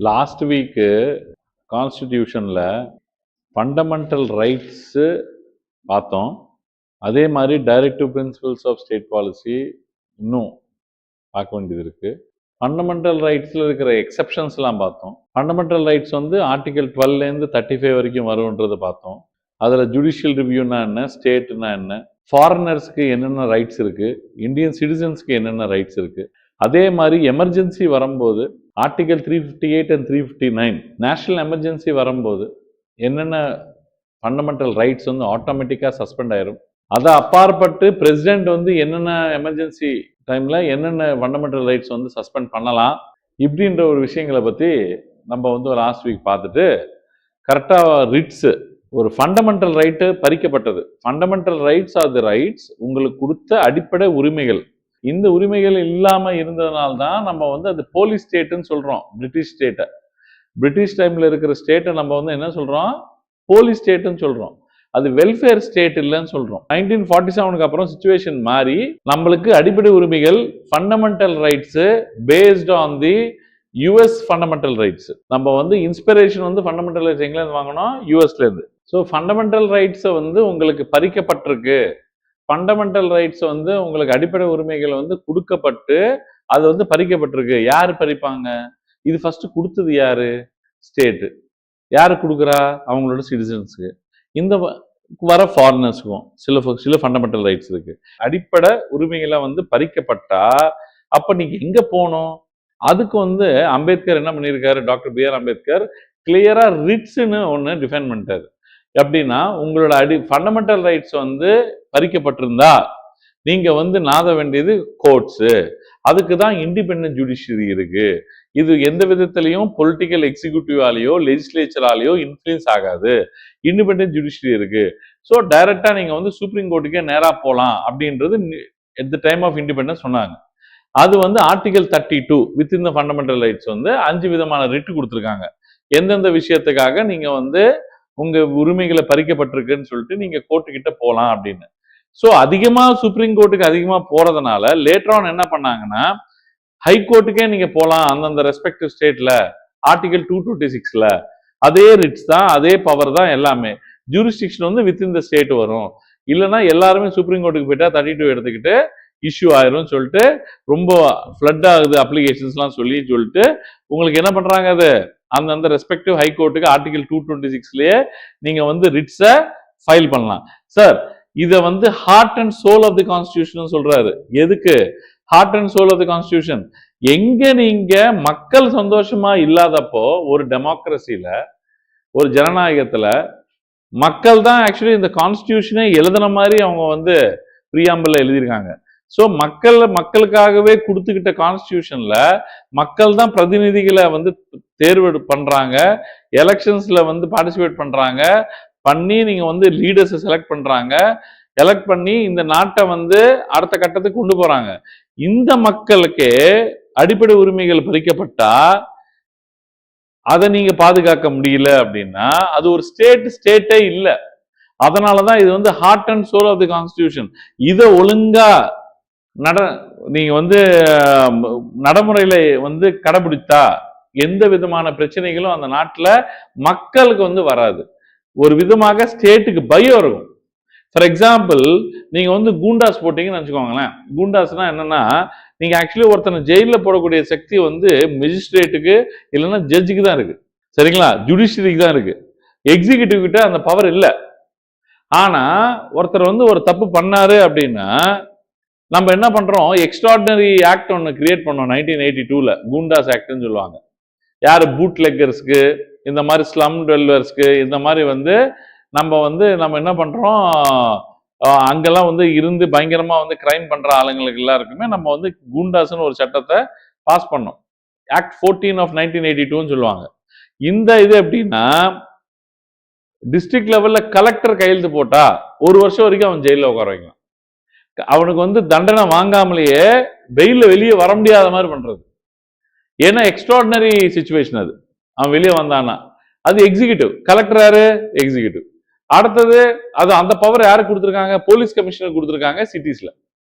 Last week கான்ஸ்டிடியூஷனில் fundamental rights பார்த்தோம். அதே மாதிரி directive principles of state policy இன்னும் பார்க்க வேண்டியது இருக்குது. ஃபண்டமெண்டல் ரைட்ஸில் இருக்கிற எக்ஸப்ஷன்ஸ்லாம் பார்த்தோம். ஃபண்டமெண்டல் ரைட்ஸ் வந்து ஆர்டிகல் 12லேருந்து 35 வரைக்கும் வரும்ன்றதை பார்த்தோம். அதில் ஜுடிஷியல் ரிவ்யூனா என்ன, ஸ்டேட்னா என்ன, ஃபாரினர்ஸ்க்கு என்னென்ன ரைட்ஸ் இருக்குது, இந்தியன் சிட்டிசன்ஸ்க்கு என்னென்ன ரைட்ஸ் இருக்குது. அதே மாதிரி எமர்ஜென்சி வரும்போது ஆர்டிகல் 358 அண்ட் 359 நேஷனல் எமர்ஜென்சி வரும்போது என்னென்ன ஃபண்டமெண்டல் ரைட்ஸ் வந்து ஆட்டோமேட்டிக்காக சஸ்பெண்ட் ஆயிரும். அதை அப்பாற்பட்டு பிரசிடென்ட் வந்து என்னென்ன எமர்ஜென்சி டைமில் என்னென்ன ஃபண்டமெண்டல் ரைட்ஸ் வந்து சஸ்பெண்ட் பண்ணலாம் இப்படின்ற ஒரு விஷயங்களை பற்றி நம்ம வந்து லாஸ்ட் வீக் பார்த்துட்டு கரெக்டாக ரிட்ஸு ஒரு ஃபண்டமெண்டல் ரைட்டு பறிக்கப்பட்டது. Fundamental rights are the rights, உங்களுக்கு கொடுத்த அடிப்படை உரிமைகள். இந்த உரிமைகள் இல்லாமல் இருந்ததுனால்தான் நம்ம வந்து அது போலீஸ் ஸ்டேட்டுன்னு சொல்கிறோம். பிரிட்டிஷ் ஸ்டேட்டை, பிரிட்டிஷ் டைமில் இருக்கிற ஸ்டேட்டை நம்ம வந்து என்ன சொல்கிறோம், போலீஸ் ஸ்டேட்டுன்னு சொல்கிறோம். அது வெல்ஃபேர் ஸ்டேட் இல்லைன்னு சொல்கிறோம். 1947க்கு அப்புறம் சுச்சுவேஷன் மாறி நம்மளுக்கு அடிப்படை உரிமைகள் fundamental rights based on the US fundamental rights. நம்ம வந்து இன்ஸ்பிரேஷன் வந்து ஃபண்டமெண்டல் ரைட்ஸ் எங்கேருந்து வாங்கணும், யூஎஸ்லேருந்து. ஸோ ஃபண்டமெண்டல் ரைட்ஸை வந்து உங்களுக்கு பறிக்கப்பட்டிருக்கு, ஃபண்டமெண்டல் ரைட்ஸ் வந்து உங்களுக்கு அடிப்படை உரிமைகள் வந்து கொடுக்கப்பட்டு அது வந்து பறிக்கப்பட்டிருக்கு. யார் பறிப்பாங்க? இது ஃபர்ஸ்ட் கொடுத்தது யாரு? ஸ்டேட்டு. யாரு கொடுக்குறா? அவங்களோட சிட்டிசன்ஸுக்கு. இந்த வர ஃபாரினர்ஸுக்கும் சில ஃபண்டமெண்டல் ரைட்ஸ் இருக்கு. அடிப்படை உரிமைகளை வந்து பறிக்கப்பட்டா அப்ப நீங்க எங்க போகணும்? அதுக்கு வந்து அம்பேத்கர் என்ன பண்ணியிருக்காரு, டாக்டர் பி.ஆர். அம்பேத்கர் கிளியரா ரிட்ஸ்ன்னு ஒன்று டிஃபைன் பண்ணிட்டாரு. எப்படின்னா, உங்களோட ஃபண்டமெண்டல் ரைட்ஸ் வந்து பறிக்கப்பட்டிருந்தா நீங்க வந்து நாத வேண்டியது கோர்ட்ஸு. அதுக்கு தான் இண்டிபெண்டன்ட் ஜுடிஷியரி இருக்கு. இது எந்த விதத்திலையும் பொலிட்டிக்கல் எக்ஸிக்யூட்டிவாலேயோ லெஜிஸ்லேச்சராலேயோ இன்ஃப்ளூயன்ஸ் ஆகாது. இண்டிபெண்டன்ட் ஜுடிஷியரி இருக்கு. ஸோ டைரக்டா நீங்க வந்து சுப்ரீம் கோர்ட்டுக்கே நேரா போகலாம் அப்படின்றது at the time of independence சொன்னாங்க. அது வந்து article 32 within the fundamental rights வந்து 5 விதமான ரிட்டு கொடுத்துருக்காங்க. எந்தெந்த விஷயத்துக்காக நீங்க வந்து உங்க உரிமைகளை பறிக்கப்பட்டிருக்குன்னு சொல்லிட்டு நீங்க கோர்ட்டுக்கிட்ட போகலாம் அப்படின்னு. ஸோ அதிகமா சுப்ரீம் கோர்ட்டுக்கு அதிகமா போறதுனால லேட்டர் ஆன் என்ன பண்ணாங்கன்னா, ஹை கோர்ட்டுக்கே நீங்க போகலாம் அந்தந்த ரெஸ்பெக்டிவ் ஸ்டேட்ல. ஆர்டிகல் 226ல அதே ரிட்ஸ் தான், அதே பவர் தான் எல்லாமே. ஜூரிஸ்டிக்ஷன் வந்து வித்தின் த ஸ்டேட் வரும். இல்லைன்னா எல்லாருமே சுப்ரீம் கோர்ட்டுக்கு போயிட்டா 32 எடுத்துக்கிட்டு இஷ்யூ ஆயிரும் சொல்லிட்டு ரொம்ப ஃப்ளட் ஆகுது அப்ளிகேஷன்ஸ்லாம் சொல்லிட்டு உங்களுக்கு என்ன பண்றாங்க, அது அந்தந்த ரெஸ்பெக்டிவ் ஹை கோர்ட்டுக்கு ஆர்டிகல் 226லயே நீங்க வந்து ரிட்ஸை ஃபைல் பண்ணலாம். சார், இதை வந்து heart and soul of the constitution சொல்றாரு. எதுக்கு heart and soul of the constitution? எங்க நீங்க மக்கள் சந்தோஷமா இல்லாதப்போ ஒரு டெமோக்ரஸில, ஒரு ஜனநாயகத்துல மக்கள் தான் ஆக்சுவலி இந்த கான்ஸ்டிடியூஷனே எழுதின மாதிரி அவங்க வந்து பிரியாம்பிள் எழுதியிருக்காங்க. ஸோ மக்களுக்காகவே கொடுத்துக்கிட்ட கான்ஸ்டிடியூஷன்ல மக்கள் தான் பிரதிநிதிகளை வந்து தேர்வு பண்றாங்க, எலெக்ஷன்ஸ்ல வந்து பார்ட்டிசிபேட் பண்றாங்க, பண்ணி நீங்க வந்து லீடர்ஸை செலக்ட் பண்றாங்க, எலெக்ட் பண்ணி இந்த நாட்டை வந்து அடுத்த கட்டத்துக்கு கொண்டு போறாங்க. இந்த மக்களுக்கு அடிப்படை உரிமைகள் பறிக்கப்பட்டா அதை நீங்க பாதுகாக்க முடியல அப்படின்னா அது ஒரு ஸ்டேட்டே இல்லை. அதனாலதான் இது வந்து heart and soul of the constitution. இதை ஒழுங்கா நீங்க வந்து நடைமுறையில வந்து கடைபிடித்தா எந்த விதமான பிரச்சனைகளும் அந்த நாட்டுல மக்களுக்கு வந்து வராது. ஒரு விதமாக ஸ்டேட்டுக்கு பயம் இருக்கும். ஃபார் எக்ஸாம்பிள், நீங்க வந்து கூண்டாஸ் போட்டீங்கன்னு நினைச்சுக்கோங்களேன். கூண்டாஸ்னா என்னன்னா, நீங்க ஆக்சுவலி ஒருத்தனை ஜெயில போடக்கூடிய சக்தி வந்து மெஜிஸ்ட்ரேட்டுக்கு இல்லைன்னா ஜட்ஜுக்கு தான் இருக்கு. சரிங்களா? ஜுடிஷியரிக்கு தான் இருக்கு. எக்ஸிகியூட்டிவ் கிட்ட அந்த பவர் இல்லை. ஆனா ஒருத்தர் வந்து ஒரு தப்பு பண்ணாரு அப்படின்னா நம்ம என்ன பண்றோம், எக்ஸ்ட்ராடினரி ஆக்ட் ஒன்று கிரியேட் பண்ணோம் 1982ல, கூண்டாஸ் ஆக்ட்னு சொல்லுவாங்க. யாரு? பூட் லெக்கர்ஸ்க்கு, இந்த மாதிரி ஸ்லம் டுவெல்வர்ஸ்க்கு, இந்த மாதிரி வந்து நம்ம என்ன பண்றோம், அங்கெல்லாம் வந்து இருந்து பயங்கரமா வந்து கிரைம் பண்ற ஆளுங்களுக்கு எல்லாருக்குமே நம்ம வந்து கூண்டாஸ்னு ஒரு சட்டத்தை பாஸ் பண்ணோம். ஆக்ட் 14 ஆஃப் 1982ன்னு சொல்லுவாங்க. இந்த இது எப்படின்னா, டிஸ்ட்ரிக்ட் லெவல்ல கலெக்டர் கையெழுத்து போட்டா 1 வருஷம் வரைக்கும் அவன் ஜெயில உட்கார வைக்கலாம். அவனுக்கு வந்து தண்டனை வாங்காமலேயே வெயில வெளியே வர முடியாத மாதிரி பண்றது. ஏன்னா எக்ஸ்ட்ராடினரி சிச்சுவேஷன் அது. அவன் வெளியே வந்தானா அது எக்ஸிகியூட்டிவ். கலெக்டர் யாரு? எக்ஸிகியூட்டிவ். அடுத்தது அது அந்த பவர் யாருக்கு கொடுத்துருக்காங்க? போலீஸ் கமிஷனர் கொடுத்துருக்காங்க சிட்டிஸ்ல.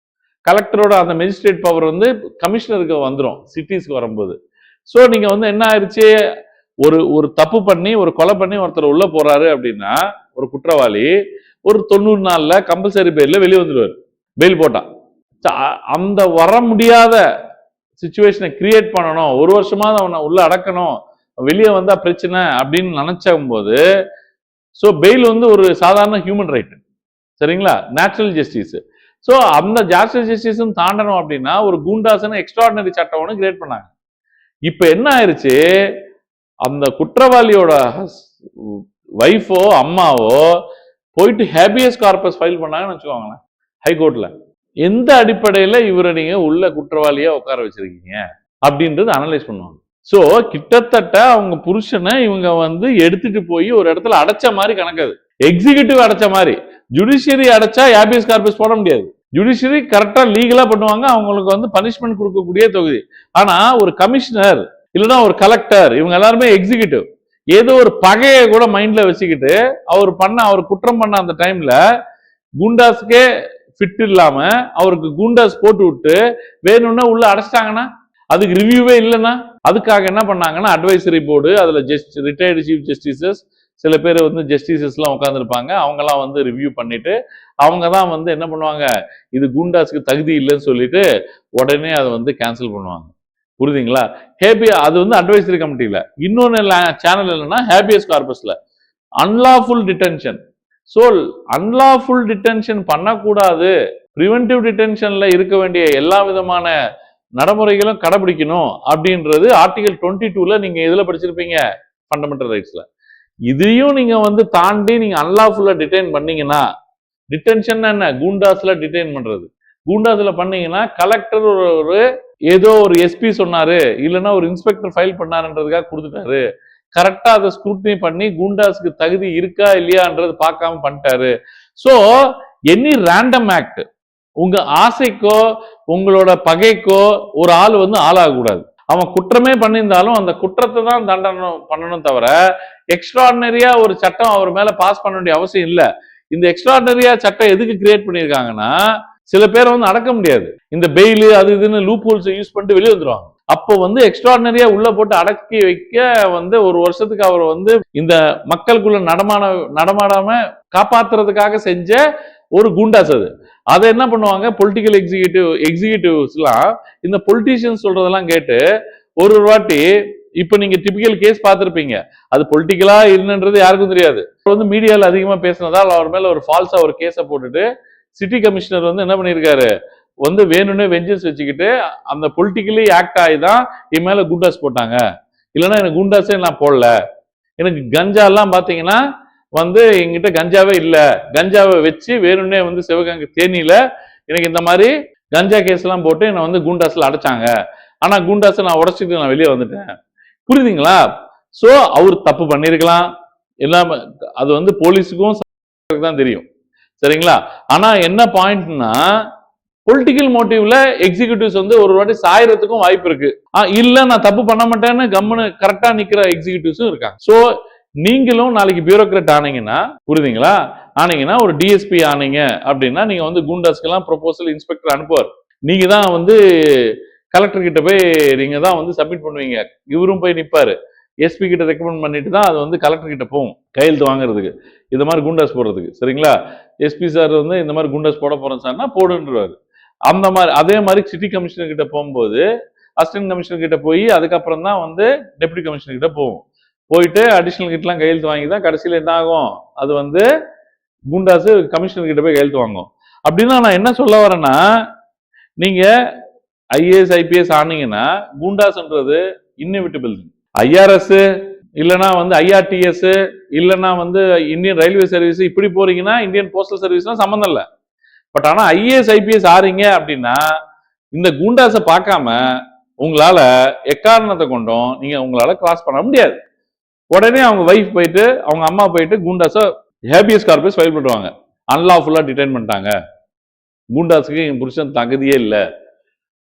கலெக்டரோட அந்த மெஜிஸ்ட்ரேட் பவர் வந்து கமிஷனருக்கு வந்துடும் சிட்டிஸ்க்கு வரும்போது. ஸோ நீங்க வந்து என்ன ஆயிடுச்சு, ஒரு ஒரு தப்பு பண்ணி ஒரு கொலை பண்ணி ஒருத்தர் உள்ள போறாரு அப்படின்னா ஒரு குற்றவாளி ஒரு 90 நாள்ல கம்பல்சரி பெயில்ல வெளியே வந்துடுவார். பெயில் போட்டான். அந்த வர முடியாத சிச்சுவேஷனை கிரியேட் பண்ணணும், ஒரு வருஷமாவது அவனை உள்ள அடக்கணும், வெளியே வந்தா பிரச்சனை அப்படின்னு நினைச்சும் போது, ஸோ பெயில் வந்து ஒரு சாதாரண ஹியூமன் ரைட், சரிங்களா, நேச்சுரல் ஜஸ்டிஸ். ஸோ அந்த நேச்சுரல் ஜஸ்டிஸும் தாண்டணும் அப்படின்னா ஒரு கூண்டாசன எக்ஸ்ட்ராடினரி சட்டம் ஒன்று கிரியேட் பண்ணாங்க. இப்ப என்ன ஆயிருச்சு, அந்த குற்றவாளியோட வைஃபோ அம்மாவோ போயிட்டு ஹேபியஸ் கார்பஸ் ஃபைல் பண்ணாங்கன்னு வச்சுக்கோங்களேன் ஹைகோர்ட்ல. எந்த அடிப்படையில இவரை நீங்க உள்ள குற்றவாளியா உட்கார வச்சிருக்கீங்க அப்படின்றது அனலைஸ் பண்ணுவாங்க. சோ கிட்டத்தட்ட அவங்க புருஷனை இவங்க வந்து எடுத்துட்டு போய் ஒரு இடத்துல அடைச்ச மாதிரி கணக்காது. எக்ஸிகியூட்டிவ் அடைச்ச மாதிரி. ஜுடிஷியரி அடைச்சா ஹேபியஸ் கார்பஸ் போட முடியாது. ஜுடிஷியரி கரெக்டா லீகலா பண்ணுவாங்க, அவங்களுக்கு வந்து பனிஷ்மெண்ட் கொடுக்கக்கூடிய தொகுதி. ஆனா ஒரு கமிஷனர் இல்லைன்னா ஒரு கலெக்டர் இவங்க எல்லாருமே எக்ஸிகியூட்டிவ். ஏதோ ஒரு பகையை கூட மைண்ட்ல வச்சுக்கிட்டு அவர் குற்றம் பண்ண அந்த டைம்ல குண்டாஸ்க்கே ஃபிட் இல்லாம அவருக்கு குண்டாஸ் போட்டு விட்டு வேணும்னா உள்ள அடைச்சிட்டாங்கன்னா, அதுக்கு ரிவ்யூவே இல்லைன்னா, அதுக்காக என்ன பண்ணாங்கன்னா அட்வைசரி போர்டு, அதுல ரிட்டையர்டு சீஃப் ஜஸ்டிசஸ் சில பேர் வந்து ஜஸ்டிசஸ்லாம் உட்காந்துருப்பாங்க, அவங்கெல்லாம் வந்து ரிவ்யூ பண்ணிட்டு அவங்க தான் வந்து என்ன பண்ணுவாங்க, இது குண்டாஸ்க்கு தகுதி இல்லைன்னு சொல்லிட்டு உடனே அதை வந்து கேன்சல் பண்ணுவாங்க. புரியுதுங்களா? அது வந்து அட்வைசரி கமிட்டியில. இன்னொன்னு சேனல் என்னன்னா ஹேபியஸ் கார்பஸ்ல unlawful detention. So unlawful detention பண்ணக்கூடாது, பிரிவென்டிவ் டிடென்ஷன்ல இருக்க வேண்டிய எல்லா விதமான நடைமுறைகளும் கடைபிடிக்கணும் அப்படின்றது ஆர்டிகல் 22ல நீங்க எதுல படிச்சிருப்பீங்க, ஃபண்டமெண்டல் ரைட்ஸ்ல. இதையும் நீங்க வந்து தாண்டி நீங்க அன்லாஃபுல்லா டிடைன் பண்ணீங்கன்னா, டிடென்ஷன் என்ன, கூண்டாஸ்ல டிடைன் பண்றது. கூண்டாஸ்ல பண்ணீங்கன்னா கலெக்டர் ஒரு ஏதோ ஒரு எஸ்பி சொன்னாரு இல்லைன்னா ஒரு இன்ஸ்பெக்டர் ஃபைல் பண்ணாருன்றதுக்காக கொடுத்துட்டாரு, கரெக்டா அதை ஸ்க்ரூட்டினி பண்ணி குண்டாஸ்க்கு தகுதி இருக்கா இல்லையான்றது பார்க்காம பண்ணிட்டாரு. சோ எனி ரேண்டம் ஆக்ட், உங்க ஆசைக்கோ உங்களோட பகைக்கோ ஒரு ஆள் வந்து ஆளாகக்கூடாது. அவன் குற்றமே பண்ணியிருந்தாலும் அந்த குற்றத்தை தான் தண்டனை பண்ணணும் தவிர எக்ஸ்ட்ராடினரியா ஒரு சட்டம் அவர் மேல பாஸ் பண்ண வேண்டிய அவசியம் இல்லை. இந்த எக்ஸ்ட்ராடினரியா சட்டம் எதுக்கு கிரியேட் பண்ணியிருக்காங்கன்னா, சில பேரை வந்து அடக்க முடியாது, இந்த பெயில் அது இதுன்னு லூப் ஹோல்ஸ் யூஸ் பண்ணிட்டு வெளியே வந்துருவாங்க. அப்போ வந்து எக்ஸ்ட்ராடினரியா உள்ள போட்டு அடக்கி வைக்க வந்து ஒரு வருஷத்துக்கு அவர் வந்து இந்த மக்களுக்குள்ள நடமாடாம காப்பாத்துறதுக்காக செஞ்ச ஒரு குண்டாஸ் அது. அதை என்ன பண்ணுவாங்க பொலிட்டிக்கல் எக்ஸிகியூட்டிவ்ஸ்லாம் இந்த பொலிட்டீஷியன்ஸ் சொல்றதெல்லாம் கேட்டு ஒரு வாட்டி, இப்ப நீங்க டிபிக்கல் கேஸ் பார்த்திருப்பீங்க, அது பொலிட்டிக்கலா இல்லைன்றது யாருக்கும் தெரியாது. வந்து மீடியால அதிகமா பேசினதால் அவர் மேல ஒரு ஃபால்ஸா ஒரு கேஸை போட்டுட்டு சிட்டி கமிஷனர் வந்து என்ன பண்ணிருக்காரு, வந்து வேணும்னே வெஞ்சன்ஸ் வச்சுக்கிட்டு அந்த பொலிட்டிக்கலி ஆக்ட் ஆகி தான் என் மேல குண்டாஸ் போட்டாங்க, இல்லைன்னா எனக்கு குண்டாஸே நான் போடல, எனக்கு கஞ்சா எல்லாம் பாத்தீங்கன்னா வந்து என்கிட்ட கஞ்சாவே இல்லை, கஞ்சாவை வச்சு வேணும்னே வந்து சிவகங்கை தேனியில எனக்கு இந்த மாதிரி கஞ்சா கேஸ் எல்லாம் போட்டு என்னை வந்து குண்டாஸ்ல அடைச்சாங்க, ஆனா குண்டாஸை நான் உடைச்சிட்டு நான் வெளியே வந்துட்டேன். புரியுதுங்களா? சோ அவர் தப்பு பண்ணிருக்கலாம், எல்லாம் அது வந்து போலீஸுக்கும் தான் தெரியும், சரிங்களா? ஆனா என்ன பாயிண்ட்னா பொலிட்டிக்கல் மோட்டிவ்ல எக்ஸிகியூட்டிவ்ஸ் வந்து ஒரு வாட்டி சாயறதுக்கும் வாய்ப்பு இருக்கு. இல்ல நான் தப்பு பண்ண மாட்டேன்னு கம்முன்னு கரெக்டா நிக்கிற எக்ஸிகியூட்டிவ்ஸும் இருக்காங்க. சோ நீங்களும் நாளைக்கு பியூரோக்ராட் ஆனீங்கன்னா, புரியுதுங்களா, ஆனீங்கன்னா ஒரு டிஎஸ்பி ஆனீங்க அப்படின்னா நீங்க வந்து குண்டாஸ்க்கெல்லாம் ப்ரொபோசல் இன்ஸ்பெக்டர் அனுப்புவார், நீங்க தான் வந்து கலெக்டர் கிட்ட போய் நீங்க தான் வந்து சப்மிட் பண்ணுவீங்க, இவரும் போய் நிப்பாரு, எஸ்பி கிட்ட ரெக்கமெண்ட் பண்ணிட்டு தான் அது வந்து கலெக்டர் கிட்ட போகும் கையெழுத்து வாங்குறதுக்கு, இந்த மாதிரி குண்டாஸ் போடுறதுக்கு, சரிங்களா? எஸ்பி சார் வந்து இந்த மாதிரி குண்டாஸ் போட போறேன் சார்னா போடுன்றாரு. அந்த மாதிரி அதே மாதிரி சிட்டி கமிஷனர் கிட்ட போகும்போது அசிஸ்டன்ட் கமிஷனர் கிட்ட போய் அதுக்கப்புறம் தான் வந்து டெப்யூட்டி கமிஷனர் கிட்ட போகும், போயிட்டு அடிஷனல் கிட்டலாம் கையெழுத்து வாங்கி தான் கடைசியில் என்ன ஆகும், அது வந்து குண்டாஸ் கமிஷனர் கிட்ட போய் கையெழுத்து வாங்கும். அப்படின்னா நான் என்ன சொல்ல வரேன்னா, நீங்க ஐஏஎஸ் ஐபிஎஸ் ஆனீங்கன்னா குண்டாஸ்ன்றது இன்னெவிட்டபிள். ஐஆர்எஸ் இல்லைன்னா வந்து ஐஆர்டிஎஸ் இல்லைன்னா வந்து இந்தியன் ரயில்வே சர்வீஸ் இப்படி போறீங்கன்னா இந்தியன் போஸ்டல் சர்வீஸ்லாம் சம்மந்தம் இல்லை. பட் ஆனா ஐஏஎஸ் ஐபிஎஸ் ஆறீங்க அப்படின்னா இந்த குண்டாஸை பார்க்காம உங்களால எக்காரணத்தை கொண்டும் நீங்க உங்களால கிராஸ் பண்ண முடியாது. உடனே அவங்க வைஃப் போயிட்டு அவங்க அம்மா போயிட்டு குண்டாஸை ஹேபியஸ் கார்பஸ் ஃபைல் பண்ணுவாங்க, அன்லாஃபுல்லா டிடைன் பண்ணிட்டாங்க, குண்டாஸுக்கு என் புருஷன் தகுதியே இல்லை,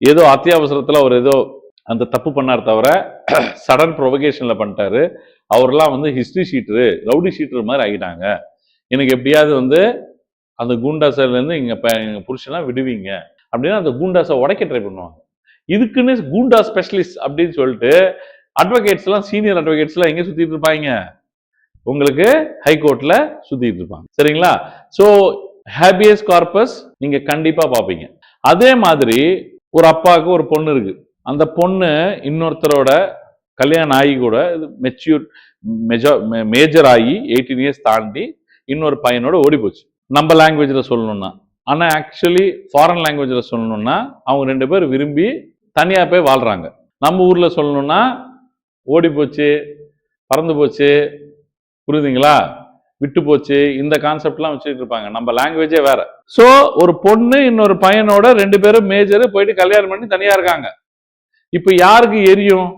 ஏதோ அத்தியாவசரத்துல அவர் ஏதோ அந்த தப்பு பண்ணார் தவிர சடன் ப்ரொவகேஷன்ல பண்ணிட்டாரு, அவரெல்லாம் வந்து ஹிஸ்டரி ஷீட்டரு ரவுடி ஷீட்டர் மாதிரி ஆகிட்டாங்க, எனக்கு எப்படியாவது வந்து அந்த கூண்டாஸ்ல இருந்து எங்க புருஷனா விடுவீங்க அப்படின்னா அந்த கூண்டாஸை உடைக்க ட்ரை பண்ணுவாங்க. இதுக்குன்னு கூண்டா ஸ்பெஷலிஸ்ட் அப்படின்னு சொல்லிட்டு அட்வொகேட்ஸ் எல்லாம் சீனியர் அட்வொகேட்ஸ் எல்லாம் எங்க சுத்திட்டு இருப்பாங்க, உங்களுக்கு ஹைகோர்ட்ல சுத்திட்டு இருப்பாங்க. சரிங்களா? சோ ஹேபியஸ் கார்பஸ் நீங்க கண்டிப்பா பாப்பீங்க. அதே மாதிரி ஒரு அப்பாவுக்கு ஒரு பொண்ணு இருக்கு. அந்த பொண்ணு இன்னொருத்தரோட கல்யாணம் ஆகி கூட மெச்சூர் மேஜர் ஆகி 18 இயர்ஸ் தாண்டி இன்னொரு பையனோட ஓடி போச்சு. நம்ம லாங்குவேஜ்ல சொல்லணும்னா, ஆனா ஆக்சுவலி ஃபாரின் லாங்குவேஜ்ல சொல்லணும்னா அவங்க 2 பேர் விரும்பி தனியா போய் வாழ்றாங்க. நம்ம ஊர்ல சொல்லணும்னா ஓடி போச்சு, பறந்து போச்சு, புரியுதுங்களா, விட்டு போச்சு, இந்த கான்செப்ட்லாம் வச்சுட்டு இருப்பாங்க. நம்ம லாங்குவேஜே வேற. சோ ஒரு பொண்ணு இன்னொரு பையனோட 2 பேரும் மேஜர் போயிட்டு கல்யாணம் பண்ணி தனியா இருக்காங்க. இப்ப யாருக்கு எரியும்?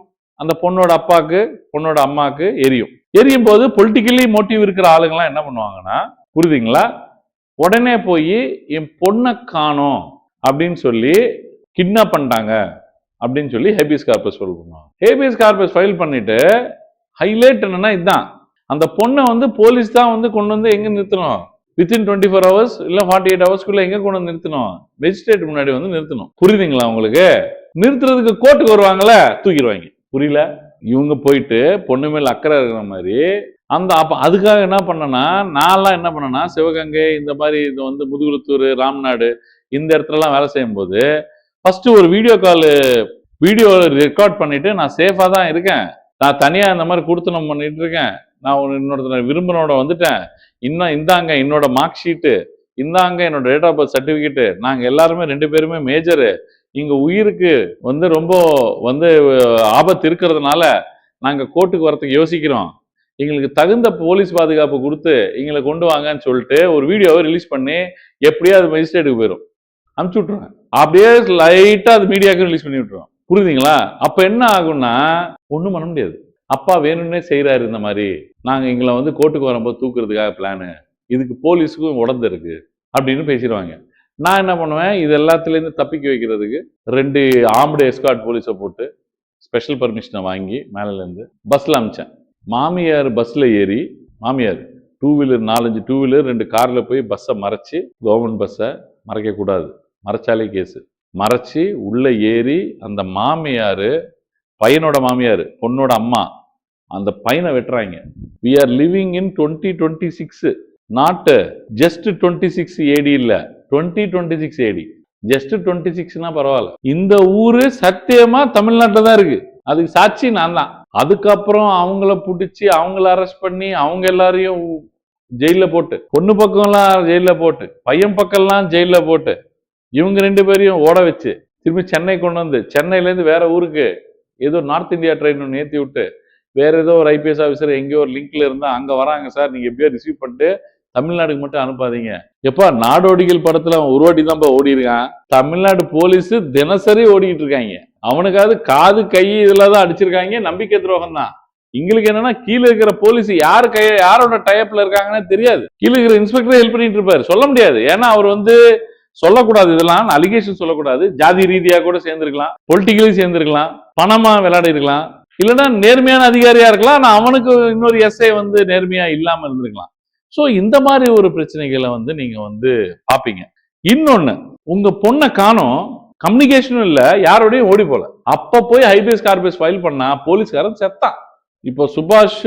அந்த பொண்ணோட அப்பாக்கு பொண்ணோட அம்மாக்கு எரியும். எரியும் போது பொலிட்டிக்கலி மோட்டிவ் இருக்கிற ஆளுங்கெல்லாம் என்ன பண்ணுவாங்கன்னா, புரியுதுங்களா, உடனே போய் என் பொண்ணை காணோம் அப்படின்னு சொல்லி கிட்னாப் பண்ணிட்டாங்க அப்படின்னு சொல்லி ஹேபியஸ் கார்பஸ் ஃபைல் பண்ணுவாங்க. ஹேபியஸ் கார்பஸ் ஃபைல் பண்ணிட்டு ஹைலைட் என்னன்னா இதுதான், அந்த பொண்ணை வந்து போலீஸ் தான் வந்து கொண்டு வந்து எங்க நிறுத்தணும், வித்தின் 24 hours இல்ல 48 hours எங்க கொண்டு வந்து நிறுத்தணும், மேஜிஸ்ட்ரேட் முன்னாடி வந்து நிறுத்தணும். புரியுதுங்களா உங்களுக்கு? நிறுத்துறதுக்கு கோர்ட்டுக்கு வருவாங்கல்ல, தூக்கிடுவாங்க. புரியல? இவங்க போயிட்டு பொண்ணு மேல அக்கறை இருக்கிற மாதிரி அந்த அப்ப அதுக்காக என்ன பண்ணனா, நான்லாம் என்ன பண்ணனா, சிவகங்கை இந்த மாதிரி இது வந்து முதுகுளத்தூர், ராம்நாடு இந்த இடத்துலலாம் வேலை செய்யும் போது ஃபர்ஸ்ட் ஒரு வீடியோ ரெக்கார்ட் பண்ணிட்டு நான் சேஃபா தான் இருக்கேன், நான் தனியா இந்த மாதிரி குடுத்தனம் பண்ணிட்டு இருக்கேன், நான் இன்னொருத்தர் விரும்பினோட வந்துட்டேன், இன்னும் இந்தாங்க என்னோட மார்க் ஷீட்டு, இந்தாங்க என்னோட டேட் ஆஃப் பர்த் சர்டிபிகேட், நாங்க எல்லாருமே 2 பேருமே மேஜரு, இங்க உயிருக்கு வந்து ரொம்ப வந்து ஆபத்து இருக்கிறதுனால நாங்க கோர்ட்டுக்கு வரதுக்கு யோசிக்கிறோம், எங்களுக்கு தகுந்த போலீஸ் பாதுகாப்பு கொடுத்து எங்களை கொண்டு வாங்கன்னு சொல்லிட்டு ஒரு வீடியோவை ரிலீஸ் பண்ணி எப்படியோ அது மேஜிஸ்ட்ரேட்டுக்கு போயிடும், அனுப்பிச்சு விட்டுருவேன். அப்படியே லைட்டா அது மீடியாவுக்கு ரிலீஸ் பண்ணி விட்டுருவோம். புரியுதுங்களா? அப்ப என்ன ஆகும்னா ஒண்ணும் பண்ண முடியாது. அப்பா வேணும்னே செய்யறாரு இந்த மாதிரி, நாங்க எங்களை வந்து கோர்ட்டுக்கு வரும்போது தூக்குறதுக்காக பிளானு, இதுக்கு போலீஸுக்கும் உடந்து இருக்கு அப்படின்னு பேசிடுவாங்க. நான் என்ன பண்ணுவேன், இது எல்லாத்துலேருந்து தப்பிக்க வைக்கிறதுக்கு 2 ஆர்ம்டு எஸ்கார்ட் போலீஸை போட்டு ஸ்பெஷல் பர்மிஷனை வாங்கி மேலேருந்து பஸ்ல அமிச்சேன். மாமியார் பஸ்ல ஏறி, மாமியார் 2 வீலர் 4-5 2 வீலர் 2 கார்ல போய் பஸ்ஸை மறைச்சு, கவர்மெண்ட் பஸ்ஸை மறைக்க கூடாது, மறைச்சாலே கேஸ், மறைச்சு உள்ள ஏறி அந்த மாமியாரு, பையனோட மாமியார் பொண்ணோட அம்மா, அந்த பையனை வெட்டுறாங்க. we are living in 2026, not just 26 AD இல்ல, 2026 AD. ஜஸ்ட் 26னா பரவாயில்ல. இந்த ஊரு சத்தியமா தமிழ்நாட்டில் தான் இருக்கு, அதுக்கு சாட்சி நான் தான். அதுக்கப்புறம் அவங்கள பிடிச்சி அவங்கள அரெஸ்ட் பண்ணி அவங்க எல்லாரையும் ஜெயில போட்டு, பொண்ணு பக்கம்லாம் ஜெயில போட்டு, பையன் பக்கம்லாம் ஜெயில போட்டு, இவங்க 2 பேரையும் ஓட வச்சு திரும்பி சென்னை கொண்டு வந்து, சென்னையிலேருந்து வேற ஊருக்கு ஏதோ நார்த் இந்தியா ட்ரெயின் ஒன்று ஏற்றி விட்டு, வேற ஏதோ ஒரு ஐபிஎஸ் ஆஃபீஸர் எங்கேயோ ஒரு லிங்க்ல இருந்தா அங்க வராங்க சார், நீங்க எப்படியோ ரிசீவ் பண்ணிட்டு தமிழ்நாடுக்கு மட்டும் அனுப்பாதீங்க. எப்பா நாடோடிகள் படத்துல அவன் ஒரு வாட்டி தான் ஓடி இருக்கான், தமிழ்நாடு போலீஸ் தினசரி ஓடிக்கிட்டு இருக்காங்க, அவனுக்காவது காது கை இதெல்லாம் தான் அடிச்சிருக்காங்க, நம்பிக்கை துரோகம் தான். எங்களுக்கு என்னன்னா கீழே இருக்கிற போலீஸ் யாரோட டைப்ல இருக்காங்கன்னு தெரியாது, கீழே இருக்கிற இன்ஸ்பெக்டர் ஹெல்ப் பண்ணிட்டு இருப்பாரு, சொல்ல முடியாது. ஏன்னா அவர் வந்து சொல்லக்கூடாது, இதெல்லாம் அலிகேஷன் சொல்லக்கூடாது, ஜாதி ரீதியா கூட சேர்ந்திருக்கலாம், பொலிட்டிக்கலி சேர்ந்திருக்கலாம், பணமா விளையாடி இருக்கலாம், இல்லைன்னா நேர்மையான அதிகாரியா இருக்கலாம், நான் அவனுக்கு இன்னொரு எஸ்ஐ வந்து நேர்மையா இல்லாம இருந்திருக்கலாம். சோ இந்த மாதிரி ஒரு பிரச்சனைகளை வந்து நீங்க வந்து பாப்பீங்க. இன்னொன்னு, உங்க பொண்ணை காணோம், கம்யூனிகேஷனும் இல்ல, யாரோடையும் ஓடி போல, அப்ப போய் ஹைபியஸ் கார்பஸ் ஃபைல் பண்ணா போலீஸ்காரன் செத்தான். இப்போ சுபாஷ்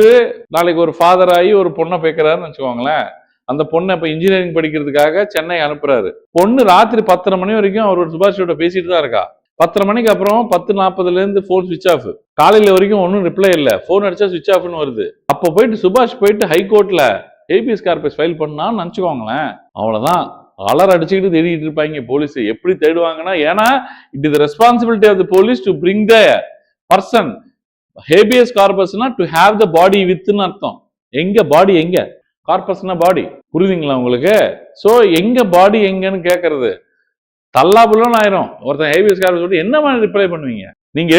நாளைக்கு ஒரு ஃபாதர் ஆகி ஒரு பொண்ணை பேக்கிறாருன்னு வச்சுக்கோங்களேன், அந்த பொண்ணை இப்ப இன்ஜினியரிங் படிக்கிறதுக்காக சென்னை அனுப்புறாரு, பொண்ணு ராத்திரி 10:30 மணி வரைக்கும் அவர் சுபாஷோட பேசிட்டு தான் இருக்கா. 10:30 மணிக்கு அப்புறம் 10:40 போன் சுவிச் ஆஃப், காலையில வரைக்கும் ஒன்னும் ரிப்ளை இல்ல, போன் அடிச்சா சுவிச் ஆஃப்னு வருது. அப்ப போயிட்டு சுபாஷ் போயிட்டு ஹைகோர்ட்ல ஹேபியஸ் கார்பஸ் ஃபைல் பண்ணான்னு நினைச்சுக்கோங்களேன், அவ்வளவுதான், அலர் அடிச்சுக்கிட்டு தேடிட்டு இருப்பாங்க போலீஸ். எப்படி தேடுவாங்கன்னா, ஏன்னா it is responsibility of the police to bring the person. Habeas கார்பஸ்னா டு ஹேவ் த பாடி வித்னு அர்த்தம். எங்க பாடி, எங்க கார்பஸ்னா பாடி, புரியுதுங்களா உங்களுக்கு? சோ எங்க பாடி எங்கன்னு கேட்கறது தல்லாபுலன்னு ஆயிரும். ஒருத்தன் ஹேபியஸ் கார்பஸ் சொல்லி என்ன மாதிரி ரிப்ளை பண்ணுவீங்க? நீங்க